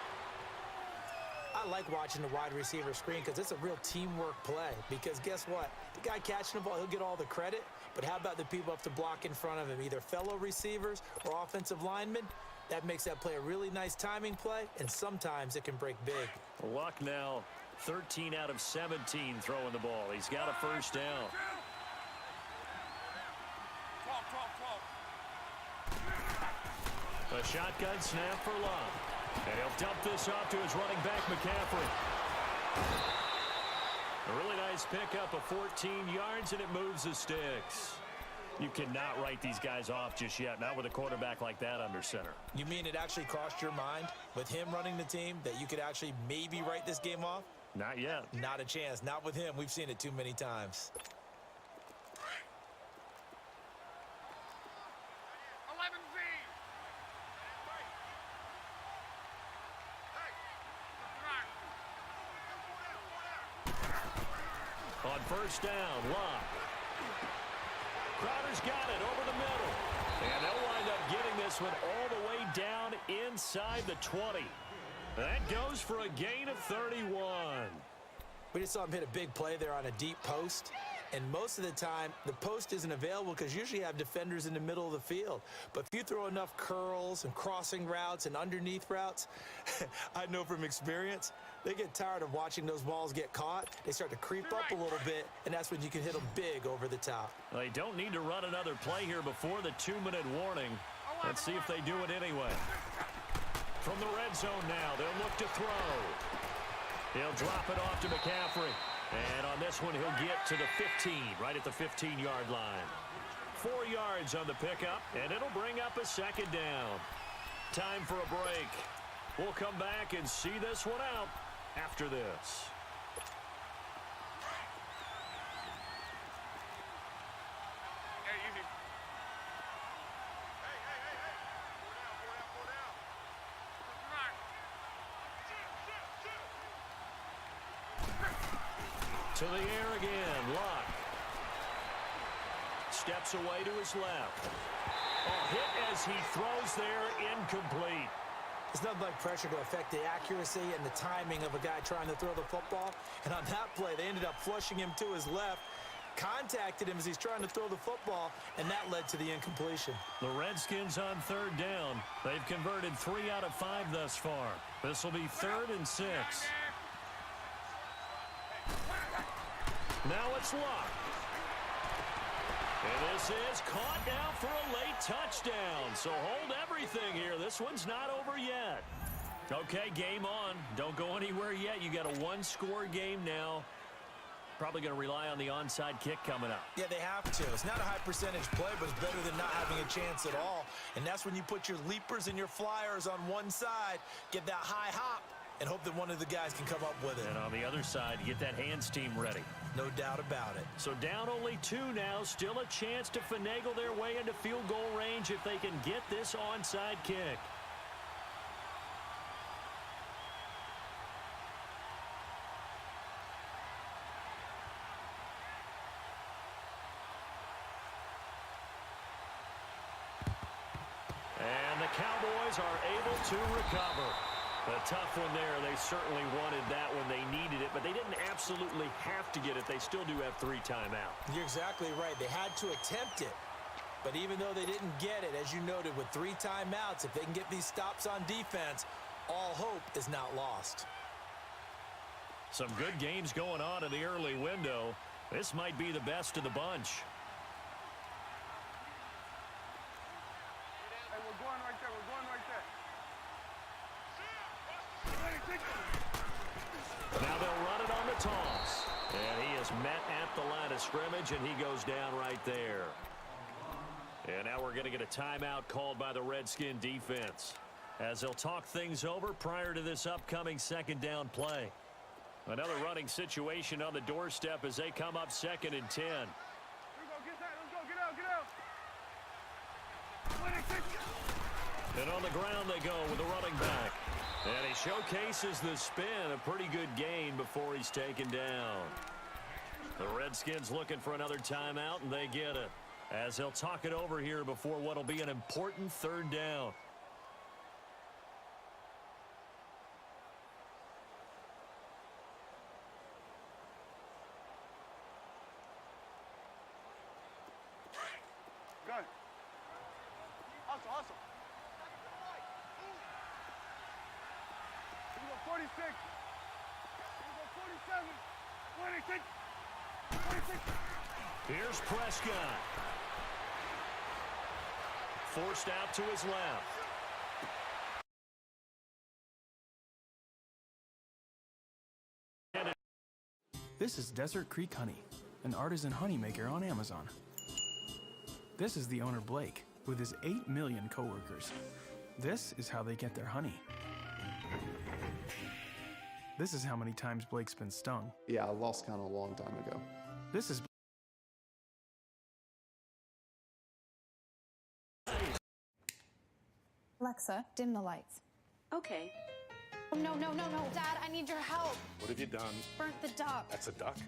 I like watching the wide receiver screen because it's a real teamwork play. Because guess what? The guy catching the ball, he'll get all the credit. But how about the people up to block in front of him, either fellow receivers or offensive linemen? That makes that play a really nice timing play, and sometimes it can break big. Luck now 13 out of 17 throwing the ball. He's got a first down. A shotgun snap for Love. And he'll dump this off to his running back, McCaffrey. A really nice pickup of 14 yards, and it moves the sticks. You cannot write these guys off just yet, not with a quarterback like that under center. You mean it actually crossed your mind with him running the team that you could actually maybe write this game off? Not yet. Not a chance. Not with him. We've seen it too many times. 11Z. On first down, Love. Crowder's got it over the middle. And they'll wind up getting this one all the way down inside the 20. That goes for a gain of 31. We just saw him hit a big play there on a deep post. And most of the time, the post isn't available because usually you have defenders in the middle of the field. But if you throw enough curls and crossing routes and underneath routes, I know from experience, they get tired of watching those balls get caught. They start to creep up a little bit, and that's when you can hit them big over the top. They don't need to run another play here before the 2-minute warning. Let's see if they do it anyway. From the red zone now, they'll look to throw. He'll drop it off to McCaffrey. And on this one, he'll get to the 15, right at the 15-yard line. 4 yards on the pickup, and it'll bring up a second down. Time for a break. We'll come back and see this one out after this. Hey, easy. To the air again, Luck. Steps away to his left. A hit as he throws there, incomplete. It's nothing like pressure to affect the accuracy and the timing of a guy trying to throw the football. And on that play, they ended up flushing him to his left, contacted him as he's trying to throw the football, and that led to the incompletion. The Redskins on third down. They've converted 3 out of 5 thus far. This will be 3rd and 6. Now it's Luck. And this is caught now for a late touchdown. So hold everything here. This one's not over yet. Okay, game on. Don't go anywhere yet. You got a 1-score game now. Probably going to rely on the onside kick coming up. Yeah, they have to. It's not a high percentage play, but it's better than not having a chance at all. And that's when you put your leapers and your flyers on one side, get that high hop, and hope that one of the guys can come up with it. And on the other side, you get that hands team ready. No doubt about it. So down only 2 now. Still a chance to finagle their way into field goal range if they can get this onside kick. And the Cowboys are able to recover. A tough one there. They certainly wanted that when they needed it, but they didn't absolutely have to get it. They still do have 3 timeouts. You're exactly right. They had to attempt it. But even though they didn't get it, as you noted, with 3 timeouts, if they can get these stops on defense, all hope is not lost. Some good games going on in the early window. This might be the best of the bunch. Hey, we're going right there. We're going right there. Now they'll run it on the toss. And he is met at the line of scrimmage, and he goes down right there. And now we're going to get a timeout called by the Redskin defense, as they'll talk things over prior to this upcoming second down play. Another running situation on the doorstep as they come up 2nd and 10. Here we go. Get that. Let's go. Get out. Get out. And on the ground they go with the running back. And he showcases the spin, a pretty good gain before he's taken down. The Redskins looking for another timeout, and they get it, as they'll talk it over here before what will be an important 3rd down. Good. Hustle. Here we go, 46. Here we go, 46. 26. 26. Here's Prescott. Forced out to his left. This is Desert Creek Honey, an artisan honey maker on Amazon. This is the owner Blake, with his 8 million coworkers. This is how they get their honey. This is how many times Blake's been stung. Yeah, I lost count a long time ago. This is Alexa, dim the lights. Okay. Oh, no, no, no, no. Dad, I need your help. What have you done? Burnt the duck. That's a duck?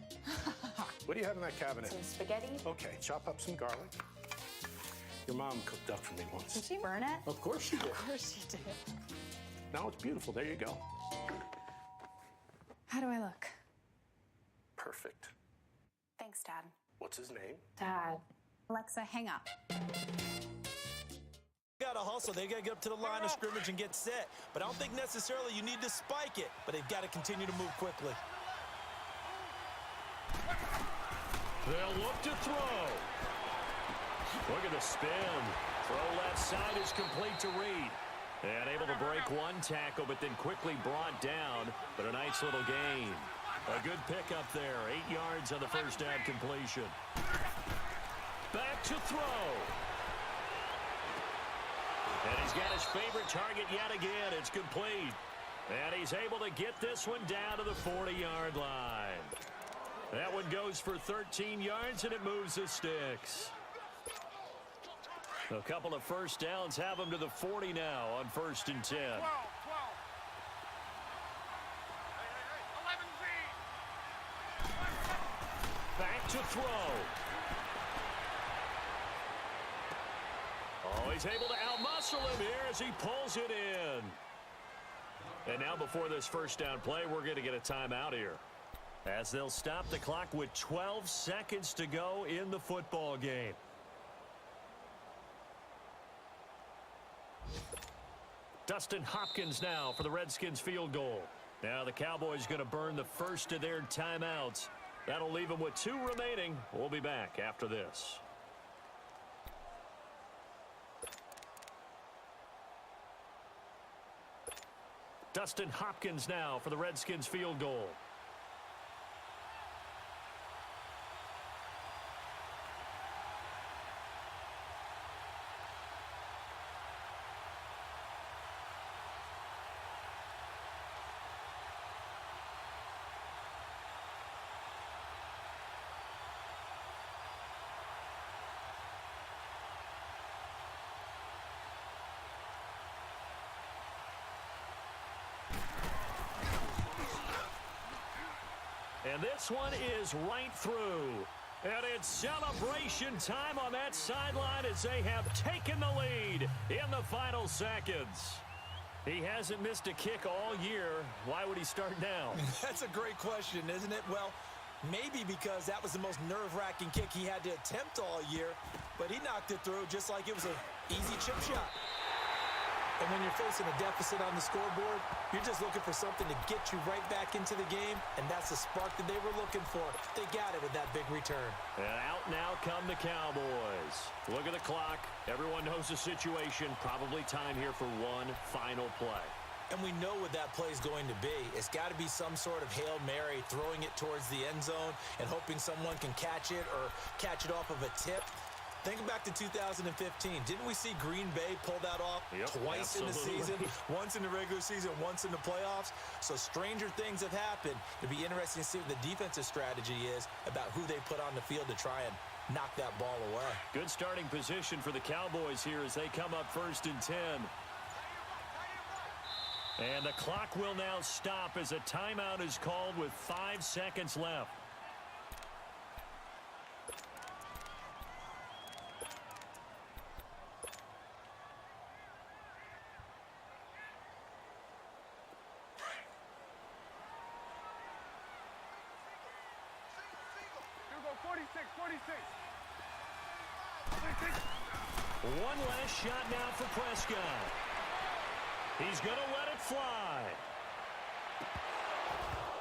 What do you have in that cabinet? Some spaghetti. Okay, chop up some garlic. Your mom cooked duck for me once. Did she burn it? Of course she did. Of course she did. Now it's beautiful. There you go. How do I look? Perfect. Thanks, Dad. What's his name? Dad. Alexa, hang up. Got to hustle. They got to get up to the line of scrimmage and get set. But I don't think necessarily you need to spike it. But they've got to continue to move quickly. They'll look to throw. Look at the spin. Throw left side is complete to Reed. And able to break one tackle, but then quickly brought down. But a nice little gain. A good pickup there. 8 yards on the first down completion. Back to throw. And he's got his favorite target yet again. It's complete. And he's able to get this one down to the 40-yard line. That one goes for 13 yards, and it moves the sticks. A couple of first downs have him to the 40 now on 1st and 10. 12. 11 Z. Back to throw. Oh, he's able to outmuscle him here as he pulls it in. And now before this first down play, we're going to get a timeout here, as they'll stop the clock with 12 seconds to go in the football game. Dustin Hopkins now for the Redskins field goal. Now the Cowboys going to burn the first of their timeouts. That'll leave them with 2 remaining. We'll be back after this. Dustin Hopkins now for the Redskins field goal. And this one is right through. And it's celebration time on that sideline as they have taken the lead in the final seconds. He hasn't missed a kick all year. Why would he start now? That's a great question, isn't it? Well, maybe because that was the most nerve-wracking kick he had to attempt all year, but he knocked it through just like it was an easy chip shot. And when you're facing a deficit on the scoreboard, you're just looking for something to get you right back into the game, and that's the spark that they were looking for. They got it with that big return. And out now come the Cowboys. Look at the clock. Everyone knows the situation. Probably time here for one final play. And we know what that play is going to be. It's got to be some sort of Hail Mary, throwing it towards the end zone and hoping someone can catch it or catch it off of a tip. Think back to 2015. Didn't we see Green Bay pull that off twice in the season? Once in the regular season, once in the playoffs. So stranger things have happened. It'd be interesting to see what the defensive strategy is about who they put on the field to try and knock that ball away. Good starting position for the Cowboys here as they come up 1st and 10. And the clock will now stop as a timeout is called with 5 seconds left. Here we go, 46. 46. One last shot now for Prescott. He's going to let it fly.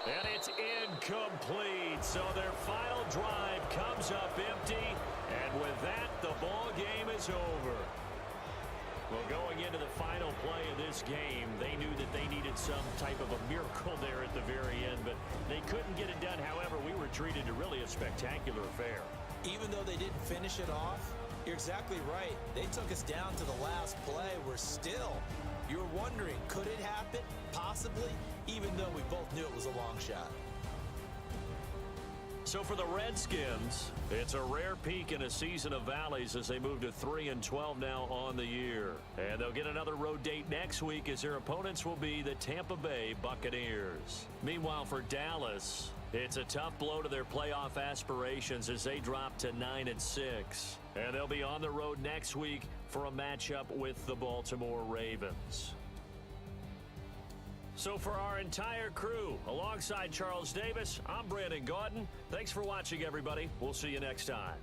And it's incomplete. So their final drive comes up empty. And with that, the ball game is over. Well, going into the final play of this game, they knew that they needed some type of a miracle there at the very end, but they couldn't get it done. However, we were treated to really a spectacular affair. Even though they didn't finish it off, you're exactly right. They took us down to the last play. You're wondering, could it happen? Possibly, even though we both knew it was a long shot. So for the Redskins, it's a rare peak in a season of valleys as they move to 3-12 now on the year. And they'll get another road date next week as their opponents will be the Tampa Bay Buccaneers. Meanwhile, for Dallas, it's a tough blow to their playoff aspirations as they drop to 9-6. And they'll be on the road next week for a matchup with the Baltimore Ravens. So for our entire crew, alongside Charles Davis, I'm Brandon Gaudin. Thanks for watching, everybody. We'll see you next time.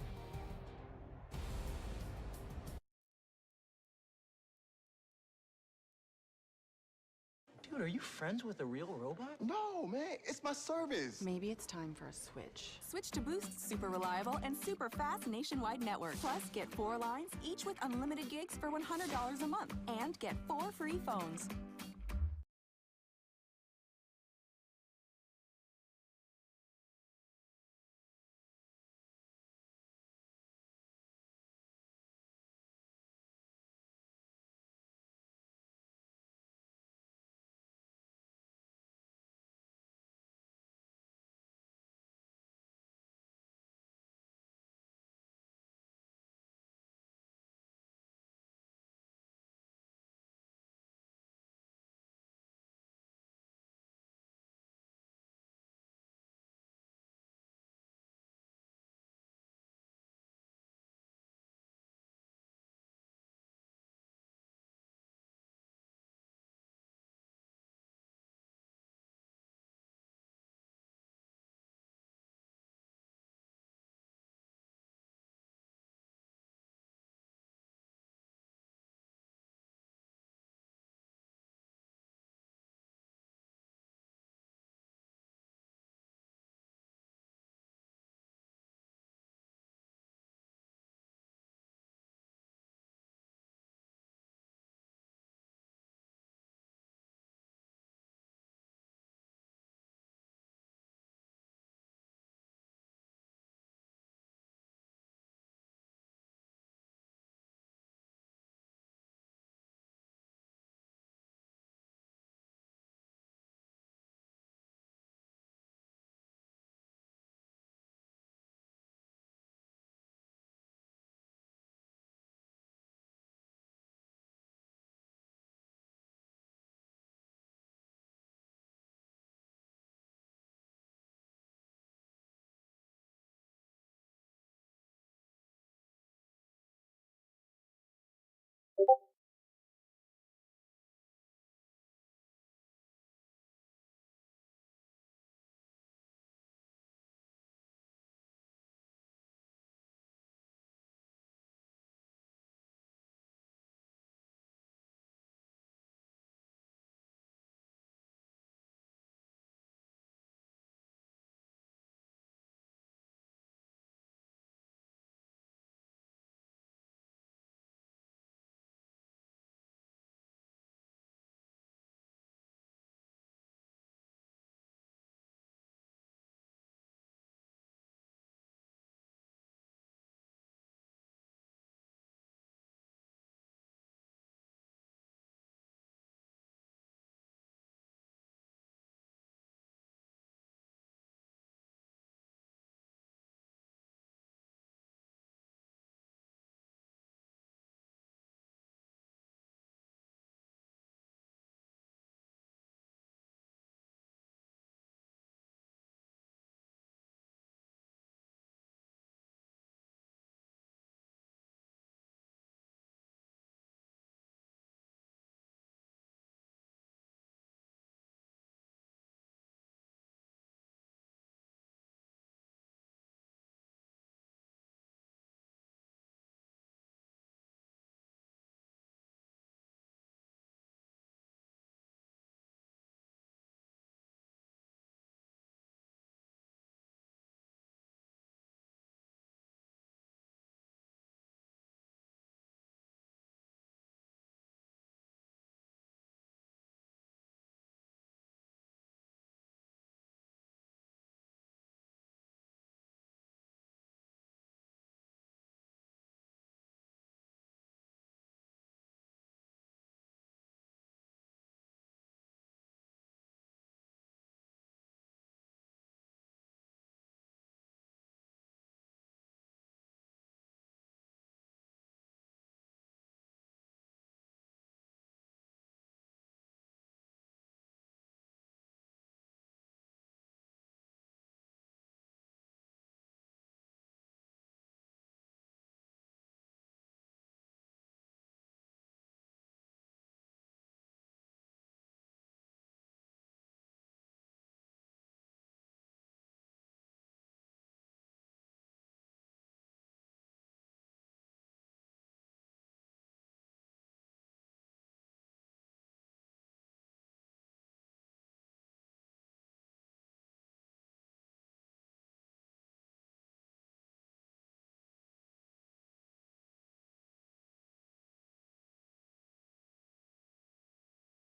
Dude, are you friends with a real robot? No, man, it's my service. Maybe it's time for a switch. Switch to Boost's super reliable and super fast nationwide network. Plus, get 4 lines, each with unlimited gigs for $100 a month. And get 4 free phones.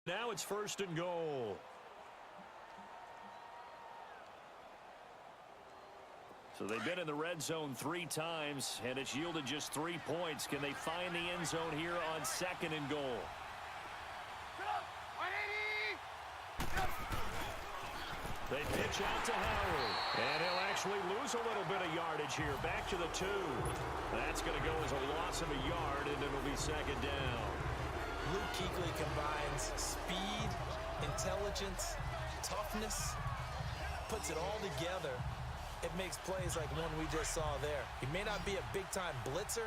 Now it's 1st and goal. So they've been in the red zone 3 times, and it's yielded just 3 points. Can they find the end zone here on 2nd and goal? They pitch out to Howard, and he'll actually lose a little bit of yardage here. Back to the 2. That's going to go as a loss of a yard, and it'll be 2nd down. Luke Kuechly combines speed, intelligence, toughness, puts it all together. It makes plays like one we just saw there. He may not be a big-time blitzer,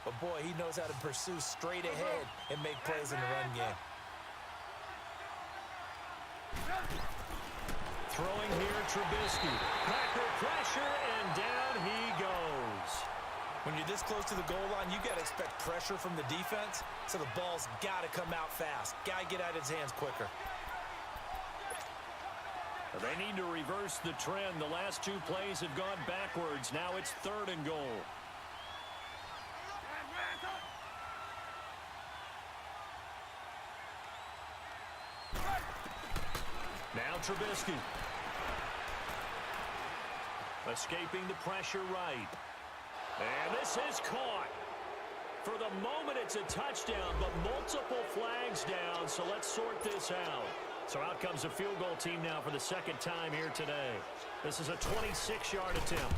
but boy, he knows how to pursue straight ahead and make plays in the run game. Throwing here, Trubisky. Packer pressure, and down he goes. When you're this close to the goal line, you got to expect pressure from the defense, so the ball's got to come out fast. Got to get out of his hands quicker. They need to reverse the trend. The last 2 plays have gone backwards. Now it's 3rd and goal. Now Trubisky. Escaping the pressure right. And this is caught. For the moment, it's a touchdown, but multiple flags down, so let's sort this out. So out comes a field goal team now for the 2nd time here today. This is a 26-yard attempt.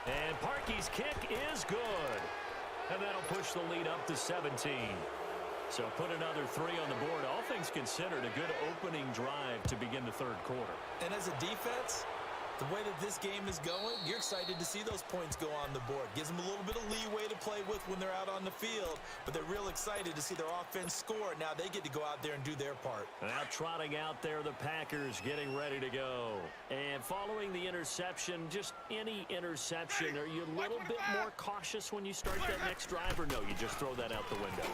And Parkey's kick is good. And that'll push the lead up to 17. So put another 3 on the board. All things considered, a good opening drive to begin the 3rd quarter. And as a defense, the way that this game is going, you're excited to see those points go on the board. Gives them a little bit of leeway to play with when they're out on the field, but they're real excited to see their offense score. Now they get to go out there and do their part. Now trotting out there, the Packers getting ready to go. And following the interception, just any interception, are you a little bit more cautious when you start that next drive, or no, you just throw that out the window?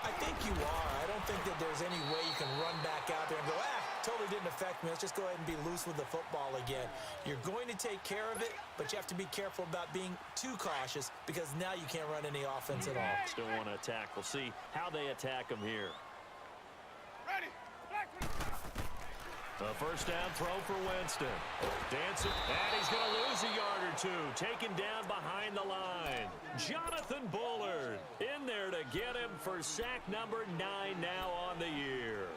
I think you are. I don't think that there's any way you can run back out there and go, totally didn't affect me. Let's just go ahead and be loose with the football again. You're going to take care of it, but you have to be careful about being too cautious because now you can't run any offense at all. Still want to attack. We'll see how they attack them here. Ready. A 1st down throw for Winston. Dancing, and he's going to lose a yard or 2. Taken down behind the line. Jonathan Bullard in there to get him for sack number 9 now on the year.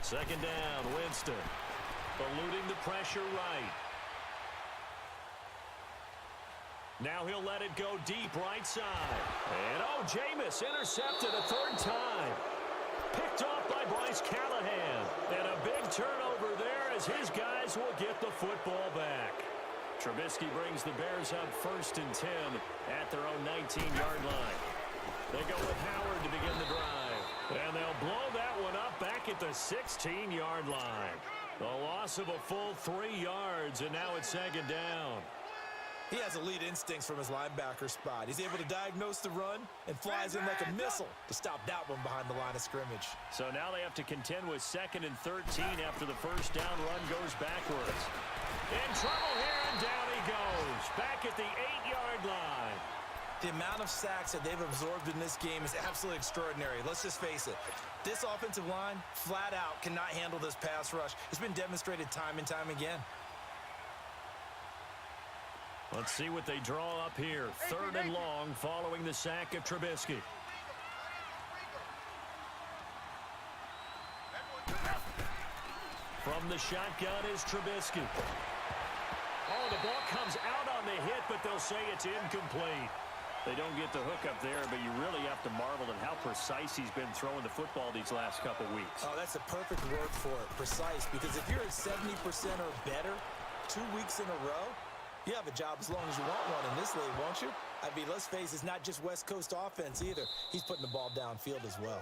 Second down, Winston. Eluding the pressure right. Now he'll let it go deep right side. And Jameis intercepted a 3rd time. Picked off by Bryce Callahan. And a big turnover there as his guys will get the football back. Trubisky brings the Bears up 1st and 10 at their own 19-yard line. They go with Howard to begin the drive. And they'll blow that one up back at the 16-yard line. The loss of a full 3 yards, and now it's 2nd down. He has elite instincts from his linebacker spot. He's able to diagnose the run and flies in like a missile to stop that one behind the line of scrimmage. So now they have to contend with 2nd and 13 after the 1st down run goes backwards. In trouble here, and down he goes. Back at the 8-yard line. The amount of sacks that they've absorbed in this game is absolutely extraordinary. Let's just face it. This offensive line, flat out, cannot handle this pass rush. It's been demonstrated time and time again. Let's see what they draw up here. 3rd and long following the sack of Trubisky. From the shotgun is Trubisky. Oh, the ball comes out on the hit, but they'll say it's incomplete. They don't get the hook up there, but you really have to marvel at how precise he's been throwing the football these last couple weeks. Oh, that's the perfect word for it, precise, because if you're at 70% or better 2 weeks in a row, you have a job as long as you want one in this league, won't you? I mean, let's face it, it's not just West Coast offense either. He's putting the ball downfield as well.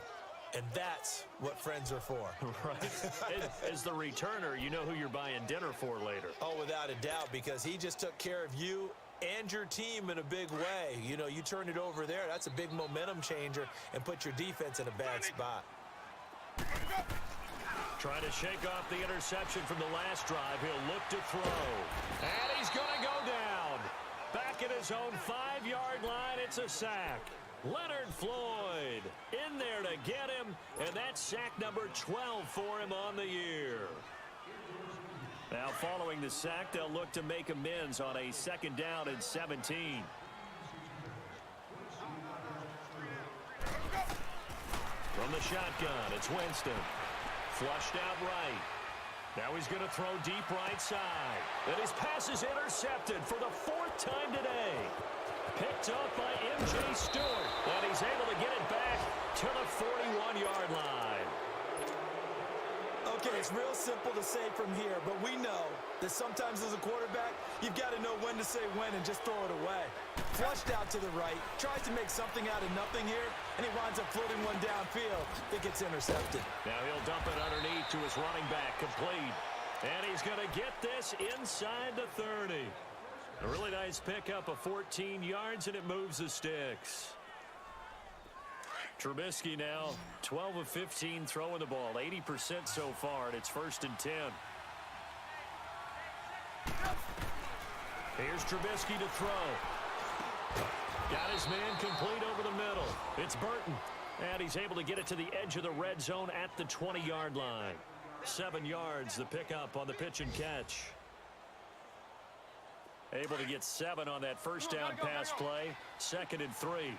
And that's what friends are for. Right. As the returner, you know who you're buying dinner for later. Oh, without a doubt, because he just took care of you and your team in a big way. You know, you turn it over there, that's a big momentum changer and put your defense in a bad spot. Trying to shake off the interception from the last drive. He'll look to throw. And he's going to go down. Back at his own 5-yard line, it's a sack. Leonard Floyd in there to get him, and that's sack number 12 for him on the year. Now following the sack, they'll look to make amends on a 2nd down and 17. From the shotgun, it's Winston. Flushed out right. Now he's going to throw deep right side. And his pass is intercepted for the 4th time today. Picked up by M.J. Stewart. And he's able to get it back to the 41-yard line. Okay, it's real simple to say from here, but we know that sometimes as a quarterback, you've got to know when to say when and just throw it away. Flushed out to the right, tries to make something out of nothing here, and he winds up floating one downfield that gets intercepted. Now he'll dump it underneath to his running back, complete. And he's going to get this inside the 30. A really nice pickup of 14 yards, and it moves the sticks. Trubisky now 12 of 15 throwing the ball, 80% so far, and it's 1st and 10. Here's Trubisky to throw. Got his man complete over the middle. It's Burton, and he's able to get it to the edge of the red zone at the 20-yard line. 7 yards, the pickup on the pitch and catch. Able to get 7 on that 1st down pass play. 2nd and 3.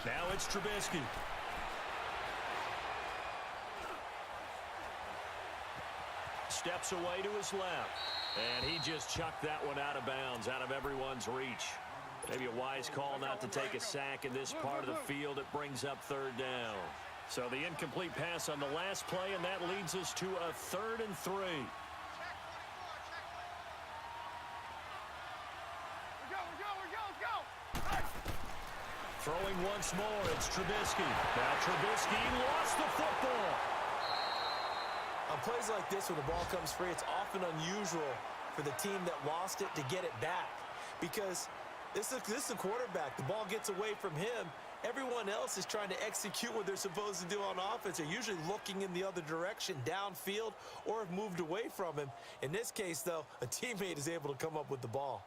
Now it's Trubisky. Steps away to his left. And he just chucked that one out of bounds, out of everyone's reach. Maybe a wise call not to take a sack in this part of the field. It brings up 3rd down. So the incomplete pass on the last play, and that leads us to a 3rd and 3. Throwing once more, it's Trubisky. Now Trubisky lost the football. On plays like this where the ball comes free, it's often unusual for the team that lost it to get it back. Because this is a quarterback. The ball gets away from him. Everyone else is trying to execute what they're supposed to do on offense. They're usually looking in the other direction, downfield, or have moved away from him. In this case, though, a teammate is able to come up with the ball.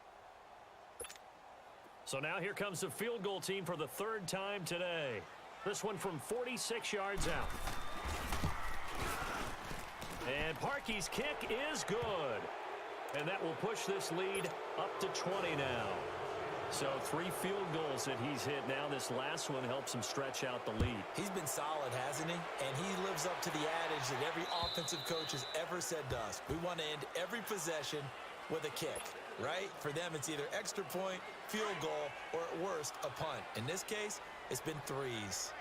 So now here comes the field goal team for the 3rd time today. This one from 46 yards out. And Parkey's kick is good. And that will push this lead up to 20 now. So 3 field goals that he's hit now. This last one helps him stretch out the lead. He's been solid, hasn't he? And he lives up to the adage that every offensive coach has ever said to us. We want to end every possession with a kick, right? For them, it's either extra point, field goal, or at worst, a punt. In this case, it's been 3s.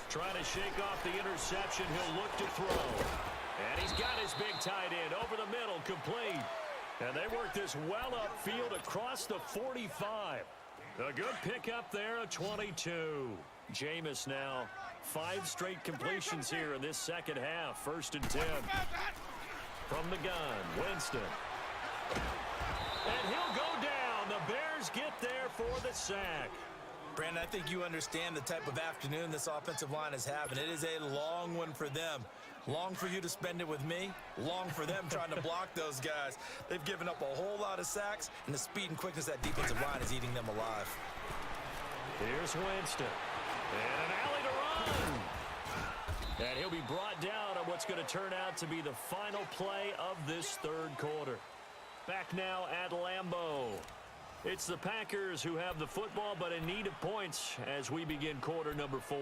Trying to shake off the interception. He'll look to throw. And he's got his big tight end over the middle, complete. And they work this well upfield across the 45. A good pickup there, a 22. Jameis now 5 straight completions here in this 2nd half. 1st and 10. From the gun, Winston. And he'll go down. The Bears get there for the sack. Brandon, I think you understand the type of afternoon this offensive line is having. It is a long one for them. Long for you to spend it with me. Long for them trying to block those guys. They've given up a whole lot of sacks, and the speed and quickness of that defensive line is eating them alive. Here's Winston. And an alley to run. And he'll be brought down on what's going to turn out to be the final play of this 3rd quarter. Back now at Lambeau. It's the Packers who have the football, but in need of points as we begin quarter number 4.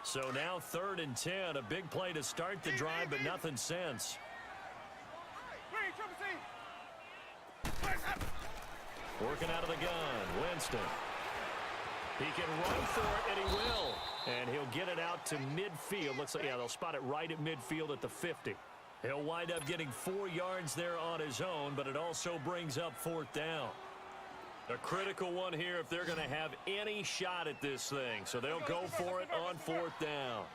So now 3rd and 10. A big play to start the drive, but nothing since. Working out of the gun, Winston. He can run for it, and he will. And he'll get it out to midfield. Looks like, yeah, they'll spot it right at midfield at the 50. He'll wind up getting 4 yards there on his own, but it also brings up 4th down. A critical one here if they're going to have any shot at this thing. So they'll go for it on 4th down.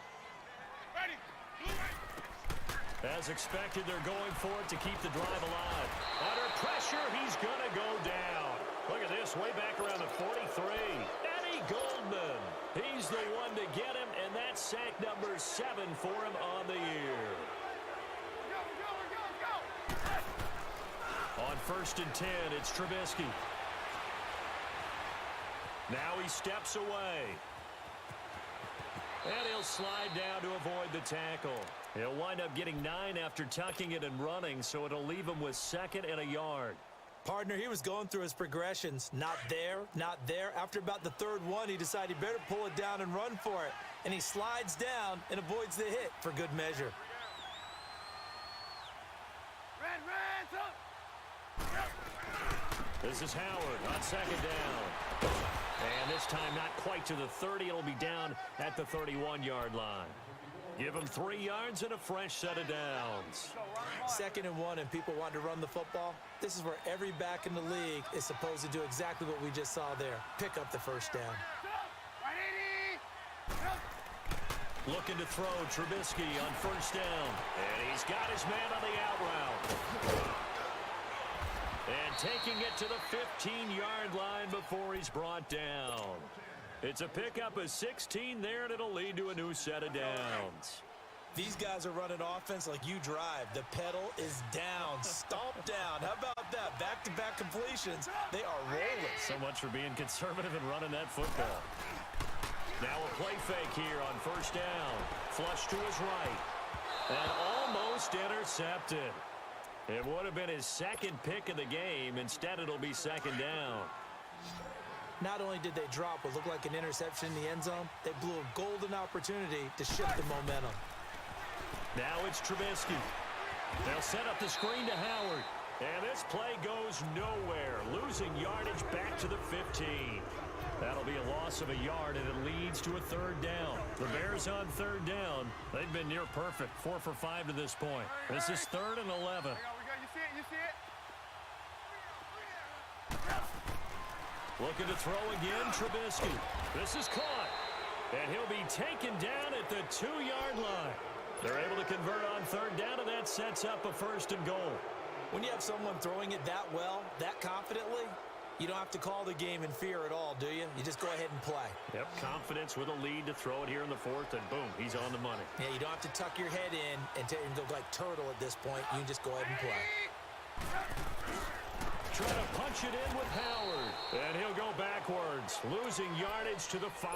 As expected, they're going for it to keep the drive alive. Under pressure, he's going to go down. Look at this, way back around the 43. Eddie Goldman. He's the one to get him, and that's sack number 7 for him on the year. On 1st and 10, it's Trubisky. Now he steps away. And he'll slide down to avoid the tackle. He'll wind up getting 9 after tucking it and running, so it'll leave him with 2nd and a yard. Partner, he was going through his progressions. Not there, not there. After about the 3rd one, he decided he better pull it down and run for it. And he slides down and avoids the hit for good measure. This is Howard on 2nd down. And this time not quite to the 30. It'll be down at the 31-yard line. Give him 3 yards and a fresh set of downs. 2nd and 1 and people want to run the football. This is where every back in the league is supposed to do exactly what we just saw there. Pick up the 1st down. Looking to throw Trubisky on 1st down. And he's got his man on the out route. And taking it to the 15-yard line before he's brought down. It's a pickup of 16 there, and it'll lead to a new set of downs. These guys are running offense like you drive. The pedal is down, stomp down. How about that? Back-to-back completions. They are rolling. So much for being conservative and running that football. Now a play fake here on 1st down. Flush to his right. And almost intercepted. It would have been his 2nd pick of the game. Instead, it'll be 2nd down. Not only did they drop what looked like an interception in the end zone, they blew a golden opportunity to shift the momentum. Now it's Trubisky. They'll set up the screen to Howard. And this play goes nowhere. Losing yardage back to the 15. That'll be a loss of a yard, and it leads to a 3rd down. The Bears on 3rd down. They've been near perfect, 4 for 5 to this point. This is 3rd and 11. You see it? Looking to throw again, Trubisky. This is caught. And he'll be taken down at the 2-yard line. They're able to convert on 3rd down, and that sets up a 1st and goal. When you have someone throwing it that well, that confidently, you don't have to call the game in fear at all, do you? You just go ahead and play. Yep, confidence with a lead to throw it here in the 4th, and boom, he's on the money. Yeah, you don't have to tuck your head in and go like turtle at this point. You can just go ahead and play. Trying to punch it in with Howard. And he'll go backwards, losing yardage to the 5.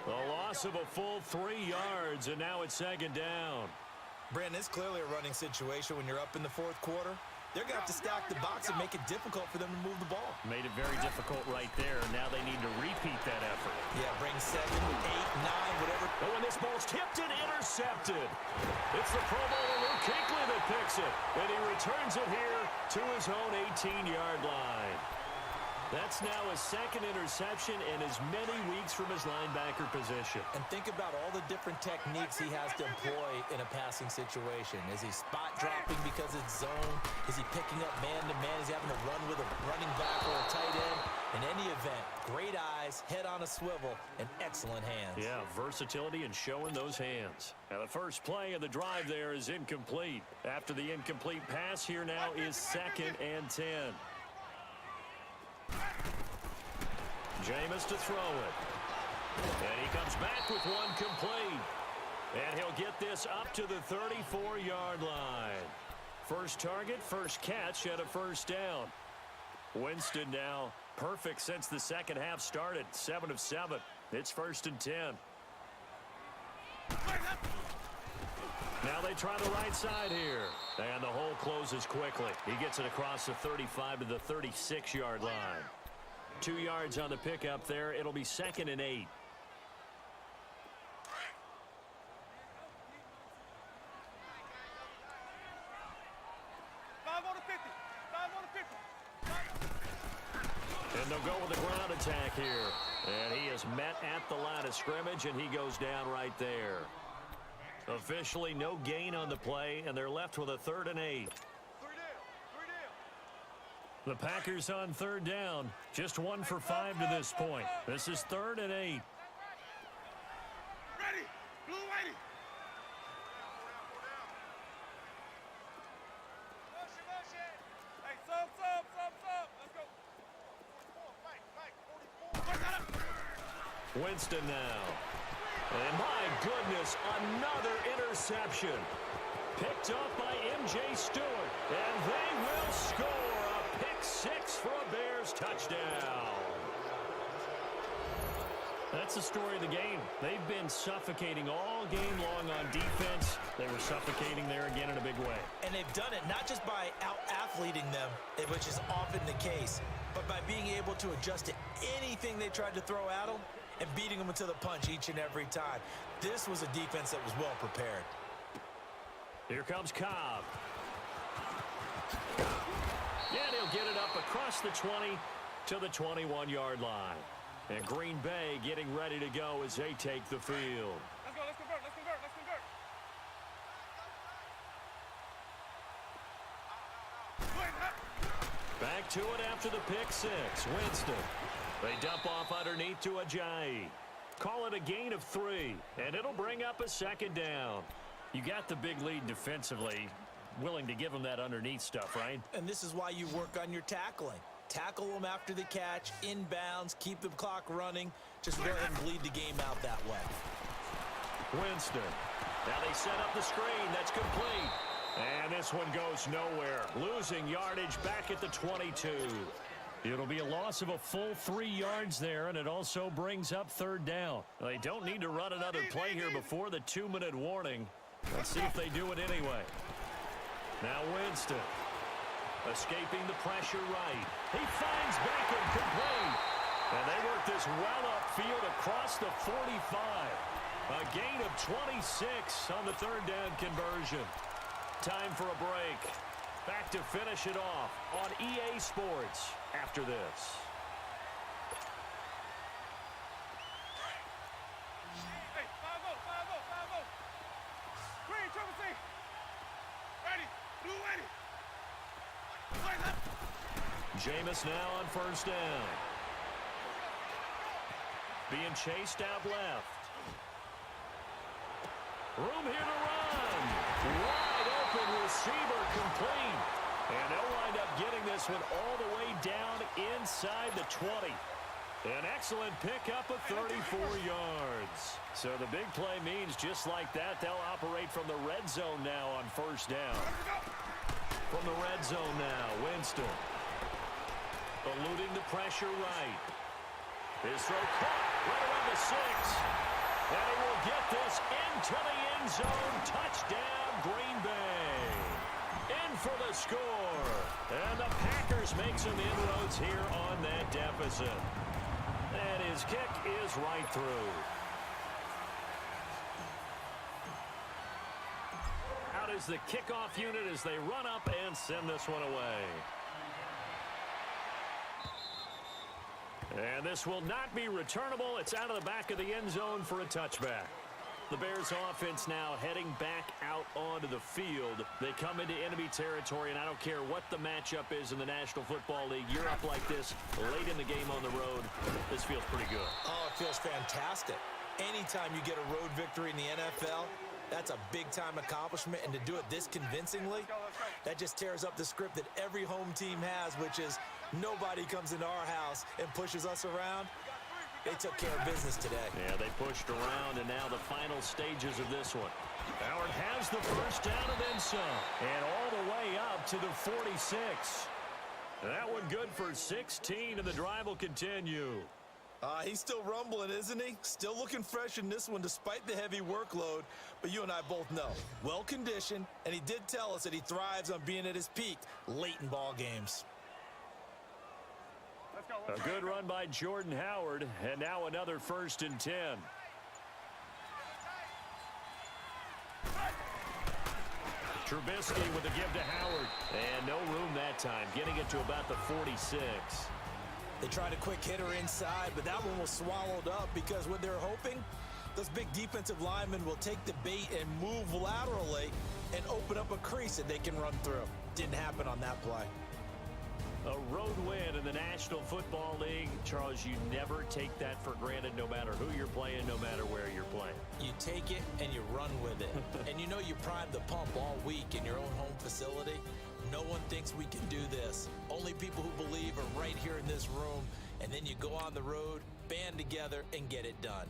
A loss of a full 3 yards, and now it's 2nd down. Brandon, it's clearly a running situation when you're up in the 4th quarter. They're going to have to stack the box and make it difficult for them to move the ball. Made it very difficult right there. Now they need to repeat that effort. Yeah, bring 7, 8, 9, whatever. Oh, and this ball's tipped and intercepted. It's the Pro Bowler Luke Kuechly that picks it. And he returns it here to his own 18-yard line. That's now his 2nd interception in as many weeks from his linebacker position. And think about all the different techniques he has to employ in a passing situation. Is he spot dropping because it's zone? Is he picking up man-to-man? Is he having to run with a running back or a tight end? In any event, great eyes, head on a swivel, and excellent hands. Yeah, versatility and showing those hands. Now the first play of the drive there is incomplete. After the incomplete pass, here now is 2nd and 10. Jameis to throw it. And he comes back with one complete. And he'll get this up to the 34-yard line. First target, first catch, and a 1st down. Winston now perfect since the 2nd half started. 7 of 7. It's 1st and 10. Now they try the right side here. And the hole closes quickly. He gets it across the 35 to the 36-yard line. 2 yards on the pickup there. It'll be 2nd and 8. And they'll go with the ground attack here. And he is met at the line of scrimmage, and he goes down right there. Officially no gain on the play, and they're left with a 3rd and 8. The Packers on third down. Just 1 for 5 to this point. This is 3rd and 8. Ready. Blue whitey. Motion. Hey, sub. Let's go. 44. Winston now. And my goodness, another interception. Picked up by M.J. Stewart. And they will score a pick 6 for a Bears touchdown. That's the story of the game. They've been suffocating all game long on defense. They were suffocating there again in a big way. And they've done it not just by out-athleting them, which is often the case, but by being able to adjust to anything they tried to throw at them and beating them to the punch each and every time. This was a defense that was well prepared. Here comes Cobb. And he'll get it up across the 20 to the 21-yard line. And Green Bay getting ready to go as they take the field. Let's go. Let's convert. Back to it after the pick 6. Winston. They dump off underneath to Ajayi. Call it a gain of 3, and it'll bring up a 2nd down. You got the big lead defensively. Willing to give them that underneath stuff, right? And this is why you work on your tackling. Tackle them after the catch, inbounds, keep the clock running. Just go ahead and bleed the game out that way. Winston. Now they set up the screen. That's complete. And this one goes nowhere. Losing yardage back at the 22. It'll be a loss of a full 3 yards there, and it also brings up 3rd down. They don't need to run another play here before the 2-minute warning. Let's see if they do it anyway. Now Winston. Escaping the pressure right. He finds Bacon complete. And they work this well upfield across the 45. A gain of 26 on the 3rd down conversion. Time for a break. Back to finish it off on EA Sports after this. Hey, 5-0. Green, triple C. Ready. Blue ready. Jameis now on 1st down. Being chased out left. Room here to run. Wide open receiver complete. And they'll wind up getting this one all the way down inside the 20. An excellent pickup of 34 yards. So the big play means just like that, they'll operate from the red zone now on 1st down. From the red zone now, Winston. Eluding the pressure right. His throw caught right around the 6. And he will get this into the end zone. Touchdown, Green Bay. In for the score. And the Packers make some inroads here on that deficit. And his kick is right through. Out is the kickoff unit as they run up and send this one away. And this will not be returnable. It's out of the back of the end zone for a touchback. The Bears offense now heading back out onto the field. They come into enemy territory, and I don't care what the matchup is in the National Football League. You're up like this late in the game on the road. This feels pretty good. Oh, it feels fantastic. Anytime you get a road victory in the NFL, that's a big-time accomplishment, and to do it this convincingly, that just tears up the script that every home team has, which is nobody comes into our house and pushes us around. They took care of business today. Yeah, they pushed around, and now the final stages of this one. Howard has the first down and then some, and all the way up to the 46. That one good for 16, and the drive will continue. He's still rumbling, isn't he? Still looking fresh in this one despite the heavy workload. But you and I both know, well-conditioned, and he did tell us that he thrives on being at his peak late in ball games. A good run by Jordan Howard, and now another 1st and 10. Trubisky with a give to Howard, and no room that time, getting it to about the 46. They tried a quick hitter inside, but that one was swallowed up because what they're hoping, those big defensive linemen will take the bait and move laterally and open up a crease that they can run through. Didn't happen on that play. A road win in the National Football League. Charles, you never take that for granted no matter who you're playing, no matter where you're playing. You take it and you run with it. And you know you primed the pump all week in your own home facility. No one thinks we can do this. Only people who believe are right here in this room. And then you go on the road, band together, and get it done.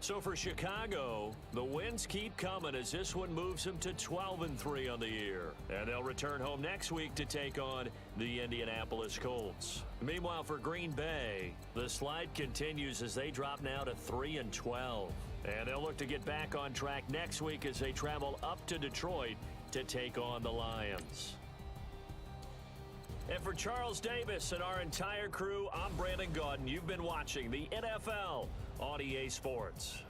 So for Chicago, the wins keep coming as this one moves them to 12-3 on the year. And they'll return home next week to take on the Indianapolis Colts. Meanwhile, for Green Bay, the slide continues as they drop now to 3-12. And they'll look to get back on track next week as they travel up to Detroit to take on the Lions. And for Charles Davis and our entire crew, I'm Brandon Gaudin. You've been watching the NFL on EA Sports.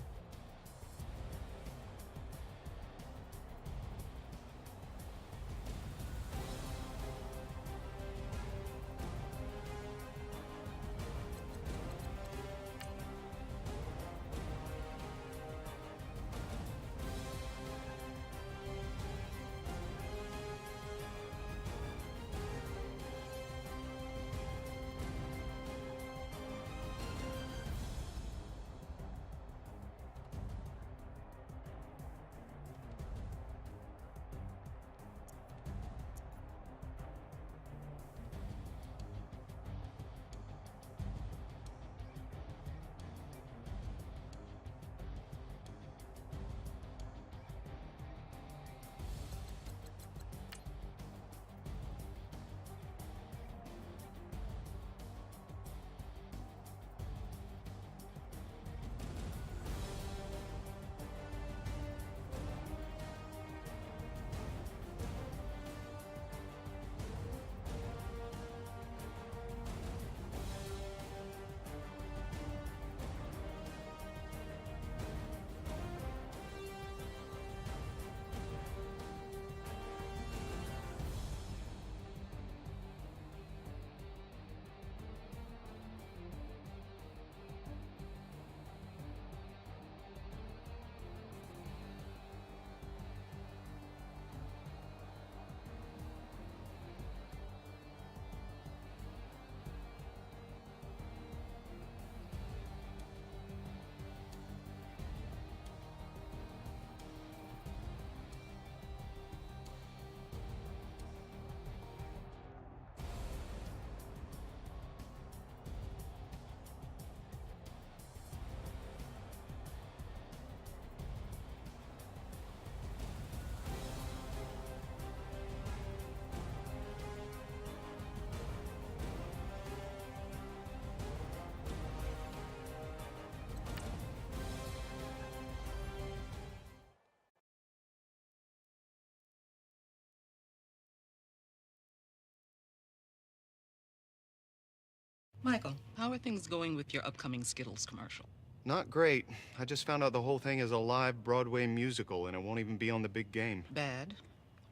Michael, how are things going with your upcoming Skittles commercial? Not great. I just found out the whole thing is a live Broadway musical, and it won't even be on the big game. Bad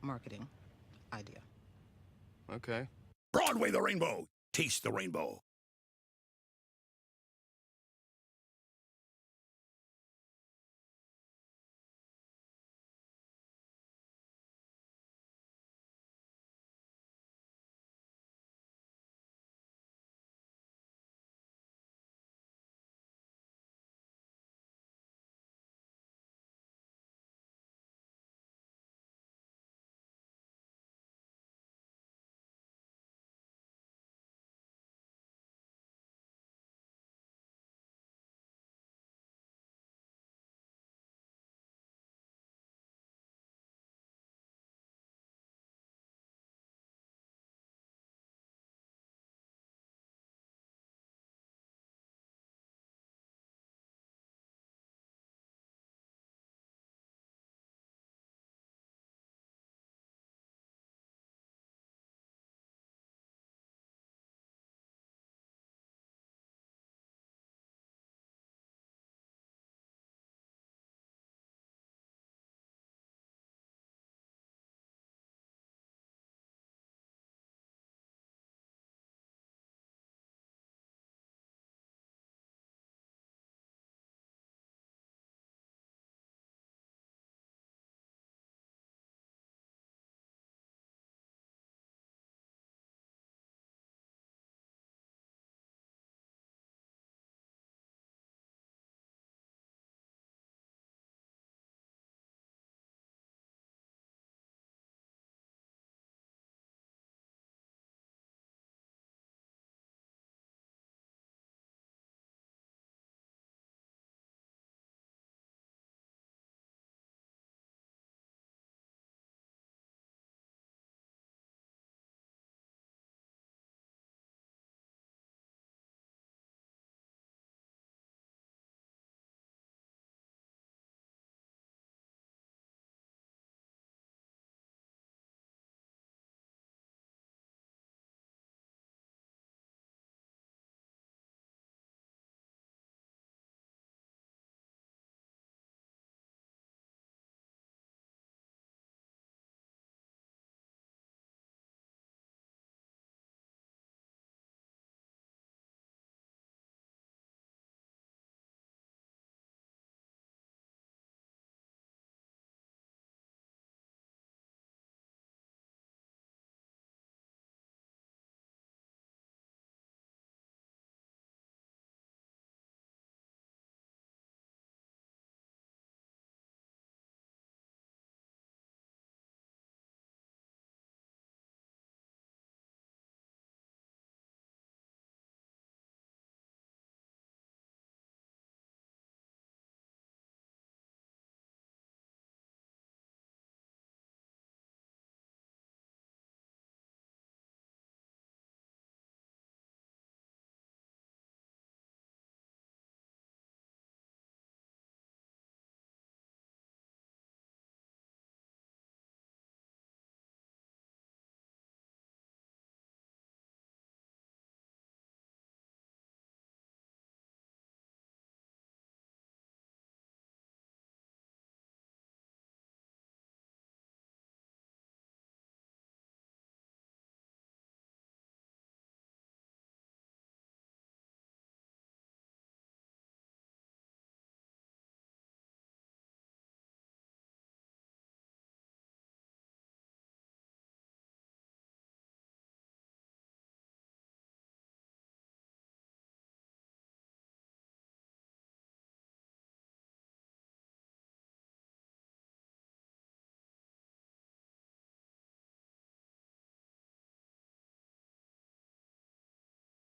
marketing idea. Okay. Broadway the Rainbow. Taste the rainbow.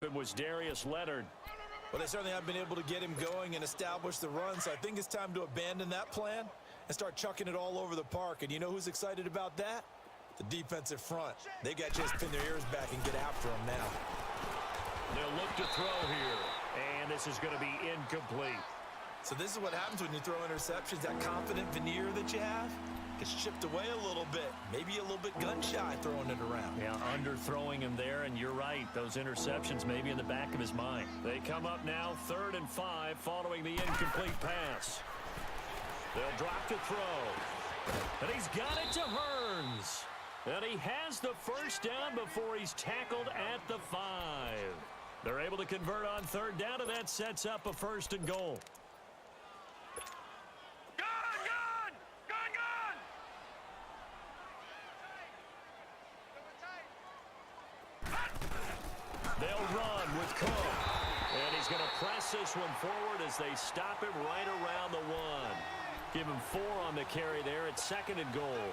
It was Darius Leonard. Well, they certainly have been able to get him going and establish the run, so I think it's time to abandon that plan and start chucking it all over the park. And you know who's excited about that? The defensive front. They got just pin their ears back and get after him now. They'll look to throw here, and this is going to be incomplete. So this is what happens when you throw interceptions. That confident veneer that you have gets chipped away a little bit. Maybe a little bit gun-shy throwing it around. Yeah, underthrowing him there, and you're right. Those interceptions may be in the back of his mind. They come up now 3rd and 5 following the incomplete pass. They'll drop to throw. And he's got it to Hearns. And he has the first down before he's tackled at the 5. They're able to convert on 3rd down, and that sets up a 1st and goal. They'll run with Cook. And he's going to press this one forward as they stop him right around the 1. Give him 4 on the carry there at 2nd and goal.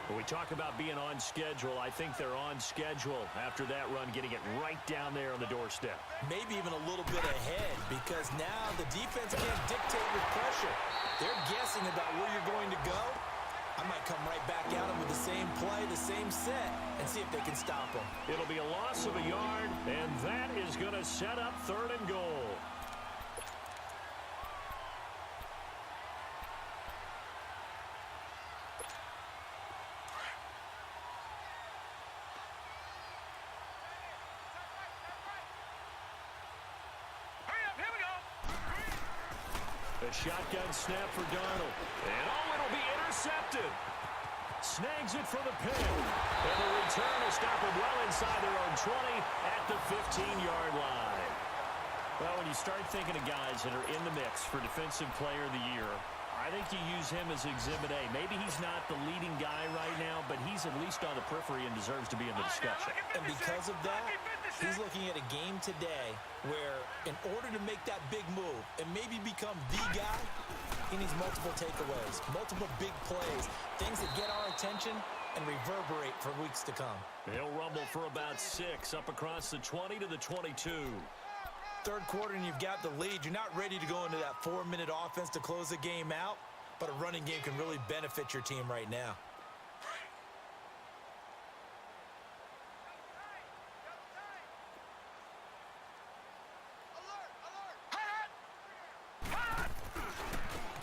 When we talk about being on schedule, I think they're on schedule after that run, getting it right down there on the doorstep. Maybe even a little bit ahead, because now the defense can't dictate with pressure. They're guessing about where you're going to go. I might come right back at them with the same play, the same set, and see if they can stop them. It'll be a loss of a yard, and that is going to set up 3rd and goal. A shotgun snap for Darnold. And it'll be intercepted. Snags it for the pick. And the return will stop him well inside their own 20 at the 15-yard line. Well, when you start thinking of guys that are in the mix for Defensive Player of the Year, I think you use him as Exhibit A. Maybe he's not the leading guy right now, but he's at least on the periphery and deserves to be in the discussion. And because of that, he's looking at a game today where in order to make that big move and maybe become the guy, he needs multiple takeaways, multiple big plays, things that get our attention and reverberate for weeks to come. He'll rumble for about 6 up across the 20 to the 22. 3rd quarter and you've got the lead. You're not ready to go into that 4-minute offense to close the game out, but a running game can really benefit your team right now.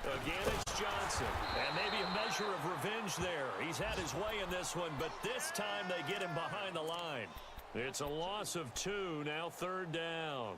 Again, it's Johnson. And maybe a measure of revenge there. He's had his way in this one, but this time they get him behind the line. It's a loss of 2, now 3rd down.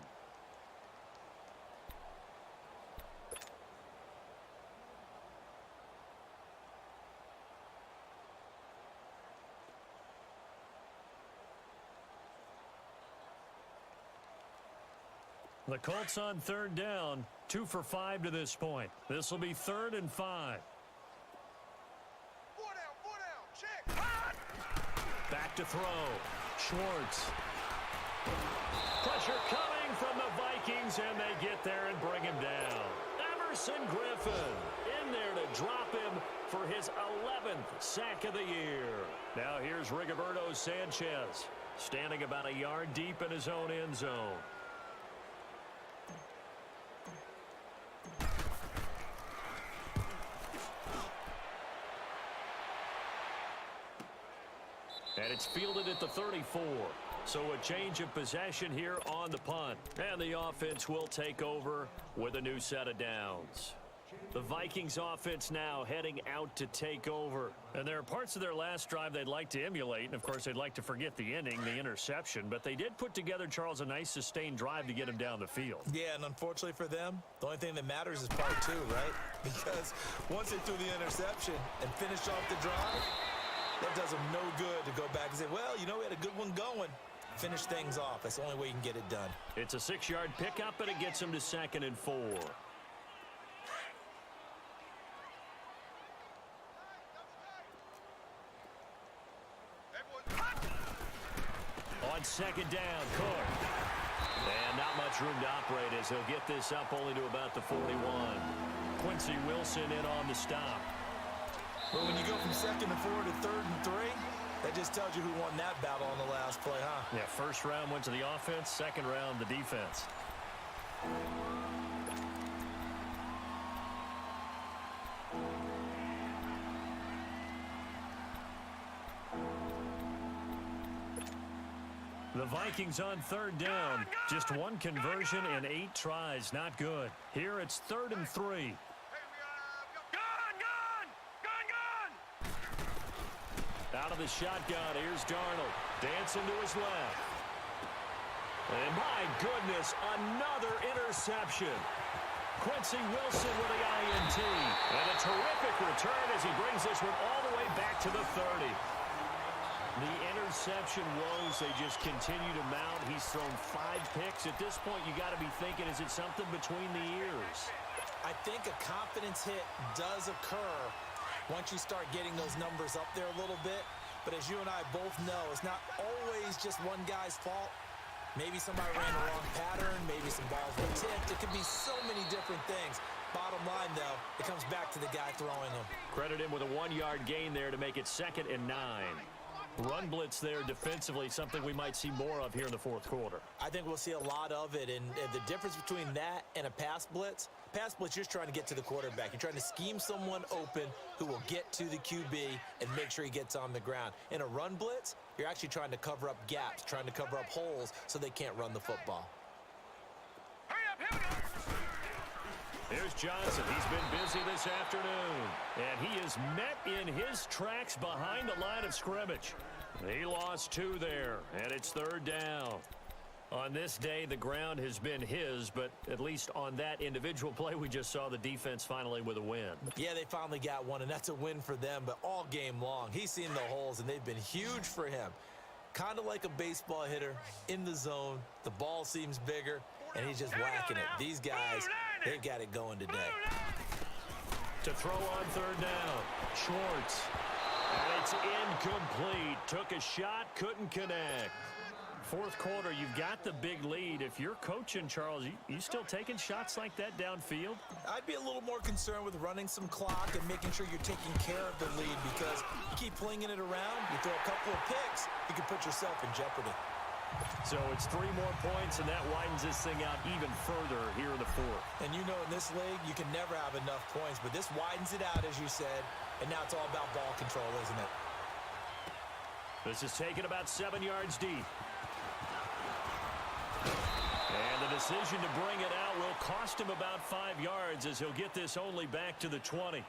The Colts on 3rd down, 2 for 5 to this point. This will be 3rd and 5. 4 down, check. Back to throw. Schwartz. Pressure coming from the Vikings, and they get there and bring him down. Emerson Griffin in there to drop him for his 11th sack of the year. Now here's Rigoberto Sanchez, standing about a yard deep in his own end zone. And it's fielded at the 34. So a change of possession here on the punt. And the offense will take over with a new set of downs. The Vikings offense now heading out to take over. And there are parts of their last drive they'd like to emulate. And, of course, they'd like to forget the inning, the interception. But they did put together, Charles, a nice sustained drive to get him down the field. Yeah, and unfortunately for them, the only thing that matters is part 2, right? Because once they threw the interception and finished off the drive, that does them no good to go back and say, well, you know, we had a good one going. Finish things off. That's the only way you can get it done. It's a 6-yard pickup, and it gets them to 2nd and 4. On 2nd down, Cook. And not much room to operate as he'll get this up only to about the 41. Quincy Wilson in on the stop. But when you go from 2nd and 4 to 3rd and 3, That just tells you who won that battle on the last play, huh? Yeah, first round went to the offense, second round the defense. The Vikings on third down. Just one conversion and 8 tries. Not good. Here it's 3rd and 3. Out of the shotgun, here's Darnold. Dancing to his left. And my goodness, another interception. Quincy Wilson with the INT. And a terrific return as he brings this one all the way back to the 30. The interception woes, they just continue to mount. He's thrown 5 picks. At this point, you got to be thinking, is it something between the ears? I think a confidence hit does occur once you start getting those numbers up there a little bit. But as you and I both know, it's not always just one guy's fault. Maybe somebody ran the wrong pattern. Maybe some balls were tipped. It could be so many different things. Bottom line, though, it comes back to the guy throwing them. Credit him with a 1-yard gain there to make it 2nd and 9. Run blitz there defensively, something we might see more of here in the fourth quarter. I think we'll see a lot of it, and the difference between that and a pass blitz, you're just trying to get to the quarterback. You're trying to scheme someone open who will get to the QB and make sure he gets on the ground. In a run blitz, you're actually trying to cover up gaps, trying to cover up holes so they can't run the football. Here's Johnson. He's been busy this afternoon. And he is met in his tracks behind the line of scrimmage. He lost 2 there, and it's 3rd down. On this day, the ground has been his, but at least on that individual play, we just saw the defense finally with a win. Yeah, they finally got one, and that's a win for them, but all game long, he's seen the holes, and they've been huge for him. Kind of like a baseball hitter in the zone. The ball seems bigger, and he's just whacking it. These guys, they've got it going today. To throw on 3rd down, Schwartz. And it's incomplete. Took a shot, couldn't connect. Fourth quarter, you've got the big lead. If you're coaching, Charles, you still taking shots like that downfield? I'd be a little more concerned with running some clock and making sure you're taking care of the lead, because you keep flinging it around, you throw a couple of picks, you can put yourself in jeopardy. So it's 3 more points, and that widens this thing out even further here in the fourth. And you know, in this league, you can never have enough points, but this widens it out, as you said, and now it's all about ball control, isn't it? This is taken about 7 yards deep. And the decision to bring it out will cost him about 5 yards, as he'll get this only back to the 20.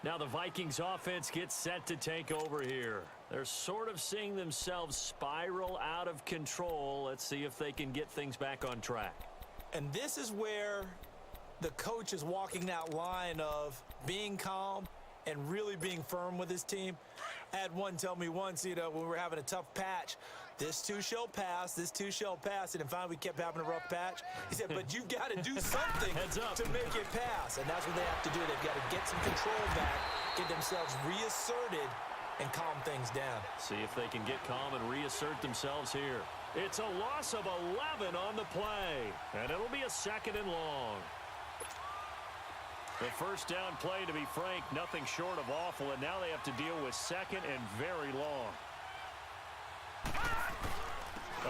Now the Vikings offense gets set to take over here. They're sort of seeing themselves spiral out of control. Let's see if they can get things back on track. And this is where the coach is walking that line of being calm and really being firm with his team. I had one tell me once, when we were having a tough patch, this too shall pass, this too shall pass, and then finally we kept having a rough patch. He said, but you've got to do something to make it pass, and that's what they have to do. They've got to get some control back, get themselves reasserted, and calm things down. See if they can get calm and reassert themselves here. It's a loss of 11 on the play, and it'll be a 2nd and long. The first down play, to be frank, nothing short of awful, and now they have to deal with 2nd and very long.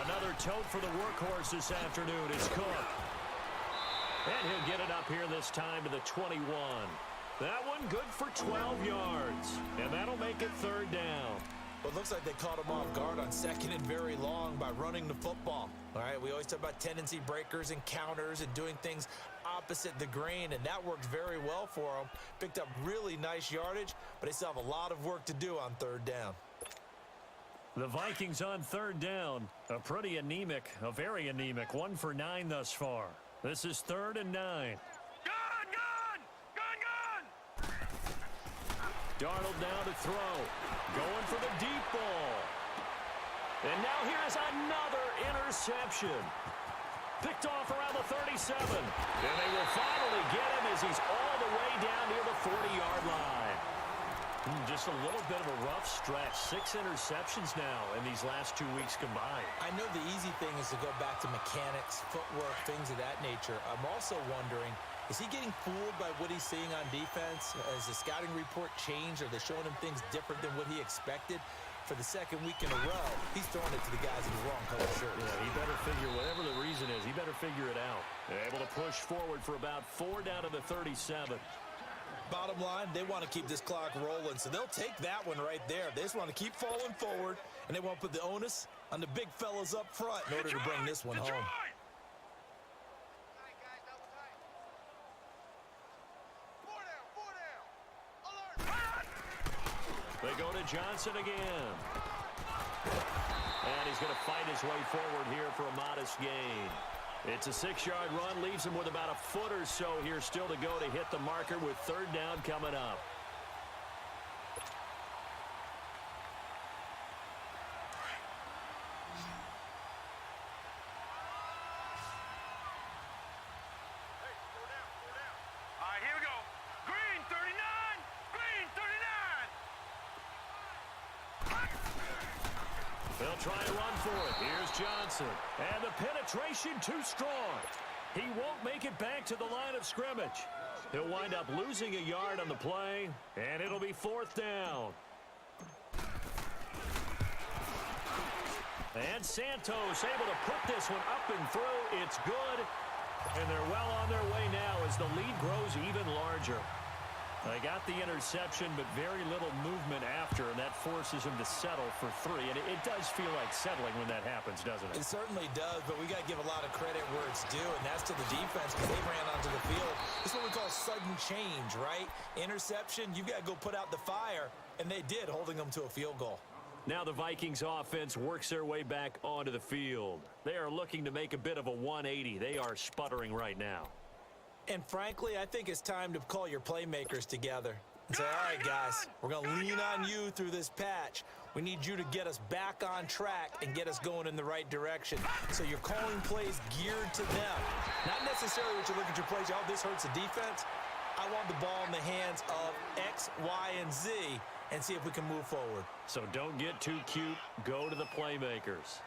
Another tote for the workhorse this afternoon is Cook. And he'll get it up here this time to the 21. That one good for 12 yards, and that'll make it 3rd down. Well, it looks like they caught him off guard on 2nd and very long by running the football. All right, we always talk about tendency breakers and counters and doing things opposite the grain, and that worked very well for them. Picked up really nice yardage, but they still have a lot of work to do on 3rd down. The Vikings on 3rd down. A pretty anemic, a very anemic 1 for 9 thus far. This is 3rd and 9. Darnold now to throw. Going for the deep ball. And now here's another interception. Picked off around the 37. And they will finally get him as he's all the way down near the 40-yard line. Just a little bit of a rough stretch. 6 interceptions now in these last 2 weeks combined. I know the easy thing is to go back to mechanics, footwork, things of that nature. I'm also wondering, is he getting fooled by what he's seeing on defense? Has the scouting report changed? Are they showing him things different than what he expected? for the second week in a row, he's throwing it to the guys in the wrong color shirts. Yeah, he better figure, whatever the reason is, he better figure it out. Able to push forward for about 4 down to the 37. Bottom line, they want to keep this clock rolling, so they'll take that one right there. They just want to keep falling forward, and they want to put the onus on the big fellas up front in order to bring this one home. They go to Johnson again. And he's going to fight his way forward here for a modest gain. It's a 6-yard run, leaves him with about a foot or so here still to go to hit the marker with 3rd down coming up. All right, here we go. Green 39. Green 39. They'll try and run for it. Here's Johnson. And the penetration too strong. He won't make it back to the line of scrimmage. He'll wind up losing a yard on the play, and it'll be 4th down. And Santos able to put this one up and through. It's good. And they're well on their way now as the lead grows even larger. They got the interception, but very little movement after, and that forces him to settle for 3. And it does feel like settling when that happens, doesn't it? It certainly does, but we got to give a lot of credit where it's due, and that's to the defense because they ran onto the field. This is what we call sudden change, right? Interception, you've got to go put out the fire, and they did, holding them to a field goal. Now the Vikings offense works their way back onto the field. They are looking to make a bit of a 180. They are sputtering right now. And frankly, I think it's time to call your playmakers together and say, all right, guys, we're going to lean on you through this patch. We need you to get us back on track and get us going in the right direction. So you're calling plays geared to them. Not necessarily what you look at your plays, oh, this hurts the defense. I want the ball in the hands of X, Y, and Z and see if we can move forward. So don't get too cute. Go to the playmakers.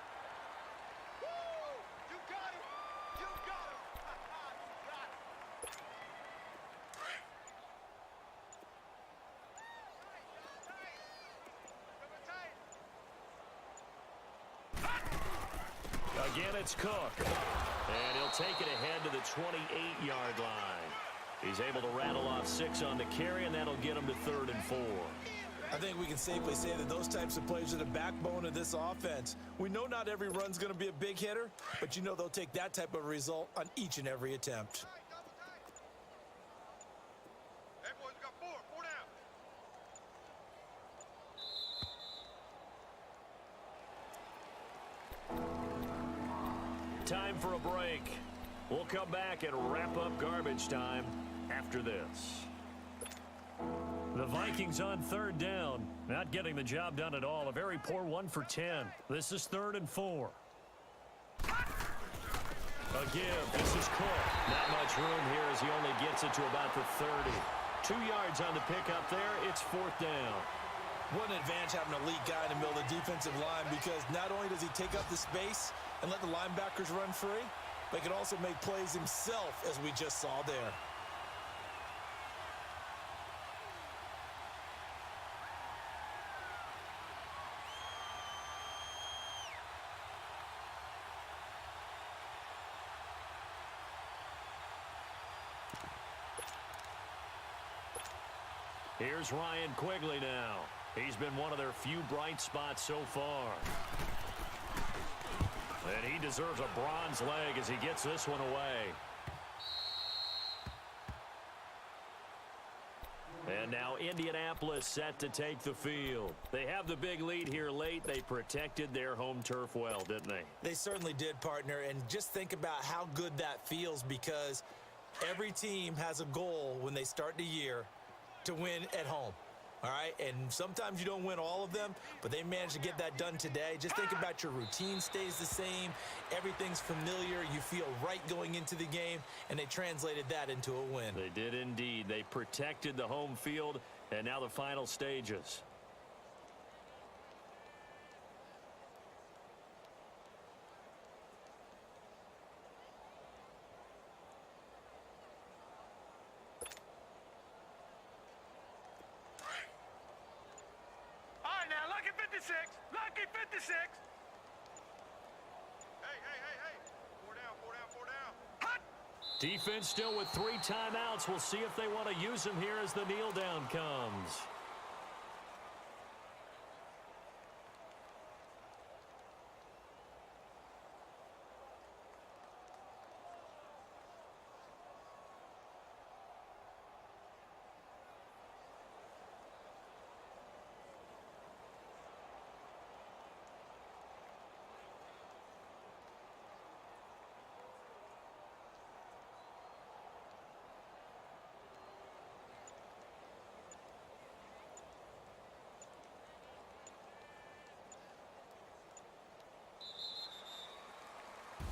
Again, it's Cook. And he'll take it ahead to the 28-yard line. He's able to rattle off 6 on the carry, and that'll get him to 3rd and 4. I think we can safely say that those types of plays are the backbone of this offense. We know not every run's going to be a big hitter, but you know they'll take that type of result on each and every attempt. Hey, boys, we got 4 down. Time for a break. We'll come back and wrap up garbage time after this. The Vikings on 3rd down. Not getting the job done at all. A very poor 1 for 10. This is 3rd and 4. Again, this is Cook. Not much room here as he only gets it to about the 30. 2 yards on the pickup there. It's 4th down. What an advantage having an elite guy in the middle of the defensive line, because not only does he take up the space and let the linebackers run free, but he can also make plays himself, as we just saw there. Here's Ryan Quigley now. He's been one of their few bright spots so far. And he deserves a bronze leg as he gets this one away. And now Indianapolis set to take the field. They have the big lead here late. They protected their home turf well, didn't they? They certainly did, partner. And just think about how good that feels, because every team has a goal when they start the year to win at home. All right, and sometimes you don't win all of them, but they managed to get that done today. Just think about your routine stays the same. Everything's familiar. You feel right going into the game, and they translated that into a win. They did indeed. They protected the home field, and now the final stages. All right, now, look at 56. 56. Hey. 4 down. Hut! Defense still with 3 timeouts. We'll see if they want to use them here as the kneel down comes.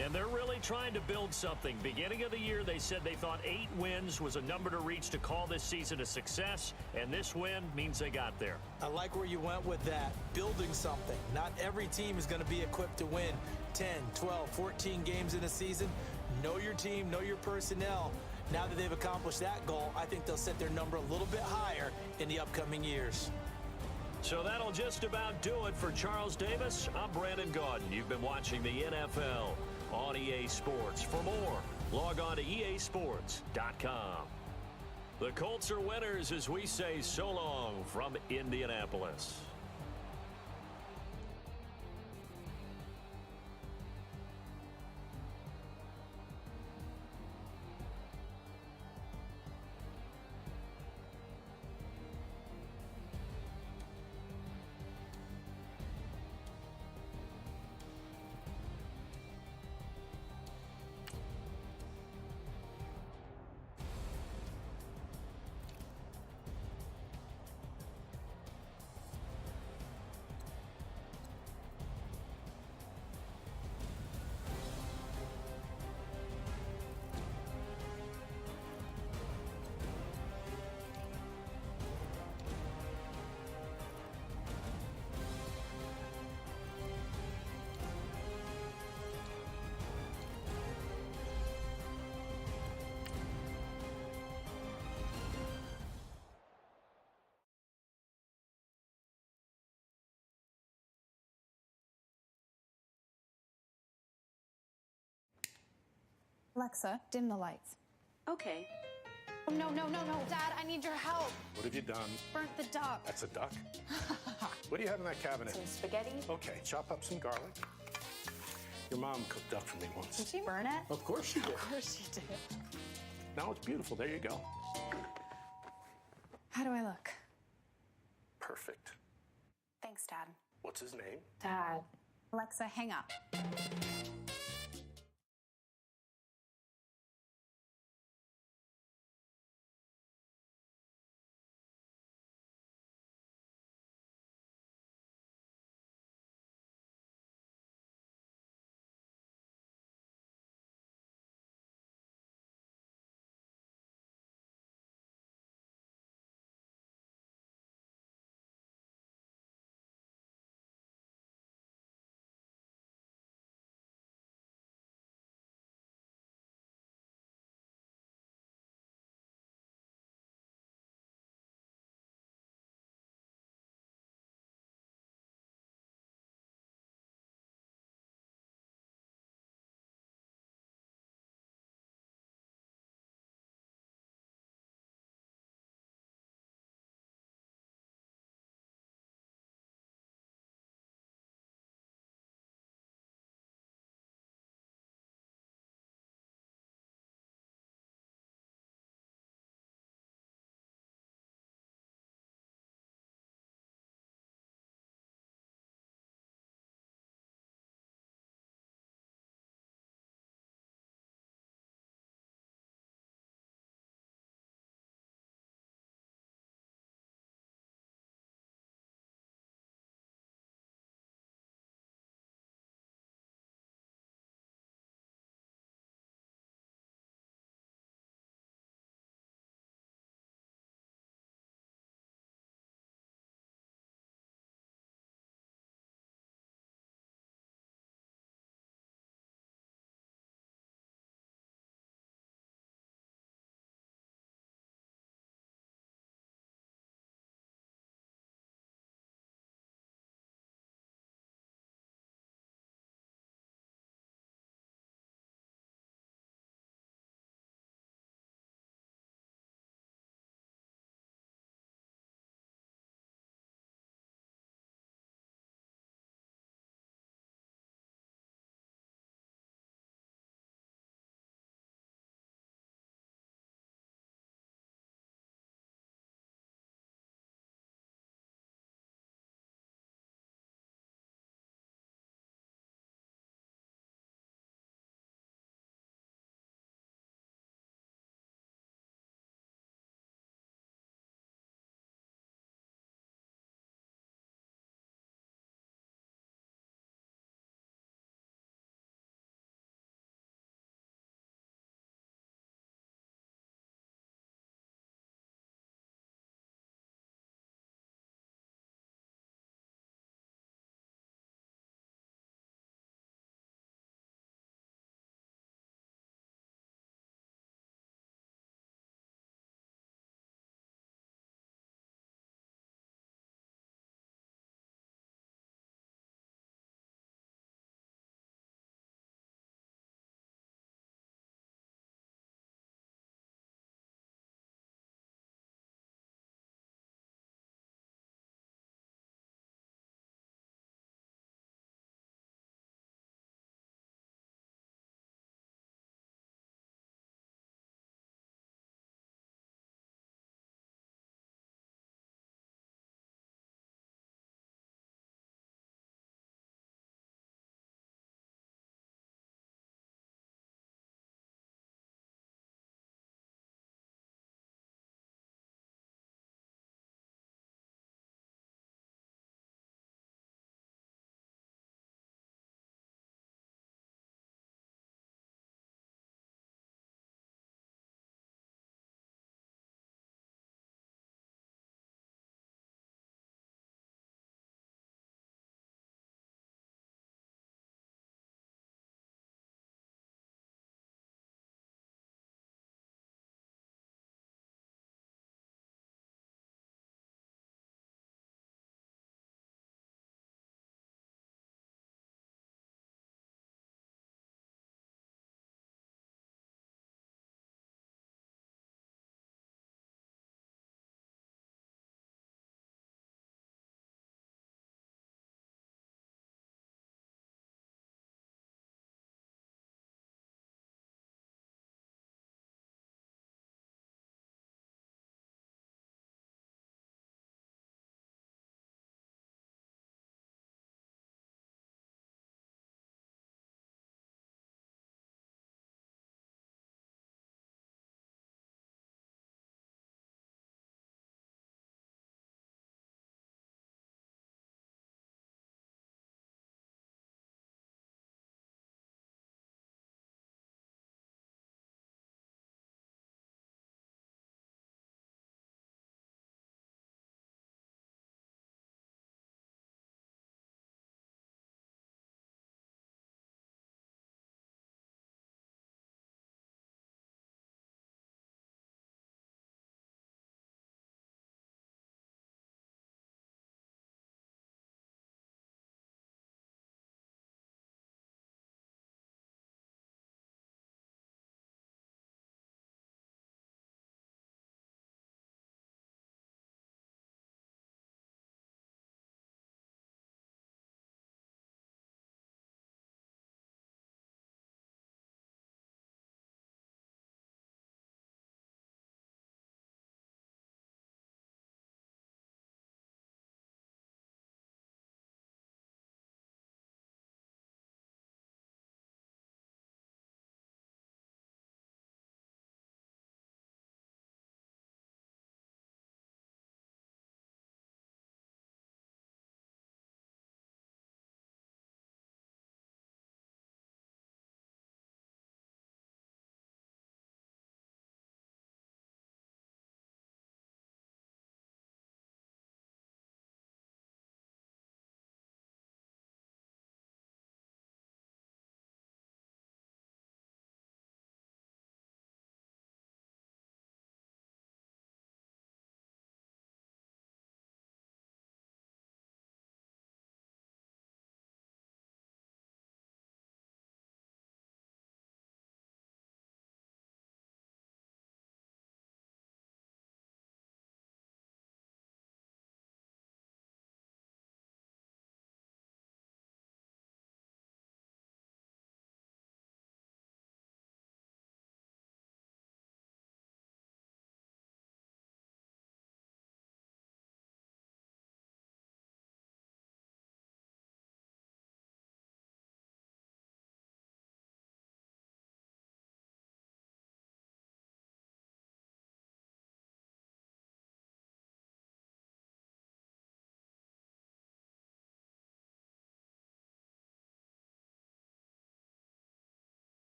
And they're really trying to build something. Beginning of the year, they said they thought 8 wins was a number to reach to call this season a success, and this win means they got there. I like where you went with that. Building something. Not every team is going to be equipped to win 10, 12, 14 games in a season. Know your team, know your personnel. Now that they've accomplished that goal, I think they'll set their number a little bit higher in the upcoming years. So that'll just about do it for Charles Davis. I'm Brandon Gaudin. You've been watching the NFL on EA Sports. For more, log on to easports.com. The Colts are winners as we say so long from Indianapolis. Alexa, dim the lights. Okay. Oh, no. Dad, I need your help. What have you done? Burnt the duck. That's a duck? What do you have in that cabinet? Some spaghetti. Okay, chop up some garlic. Your mom cooked duck for me once. Did she burn it? Of course she did. Of course she did. Now it's beautiful. There you go. How do I look? Perfect. Thanks, Dad. What's his name? Dad. Alexa, hang up.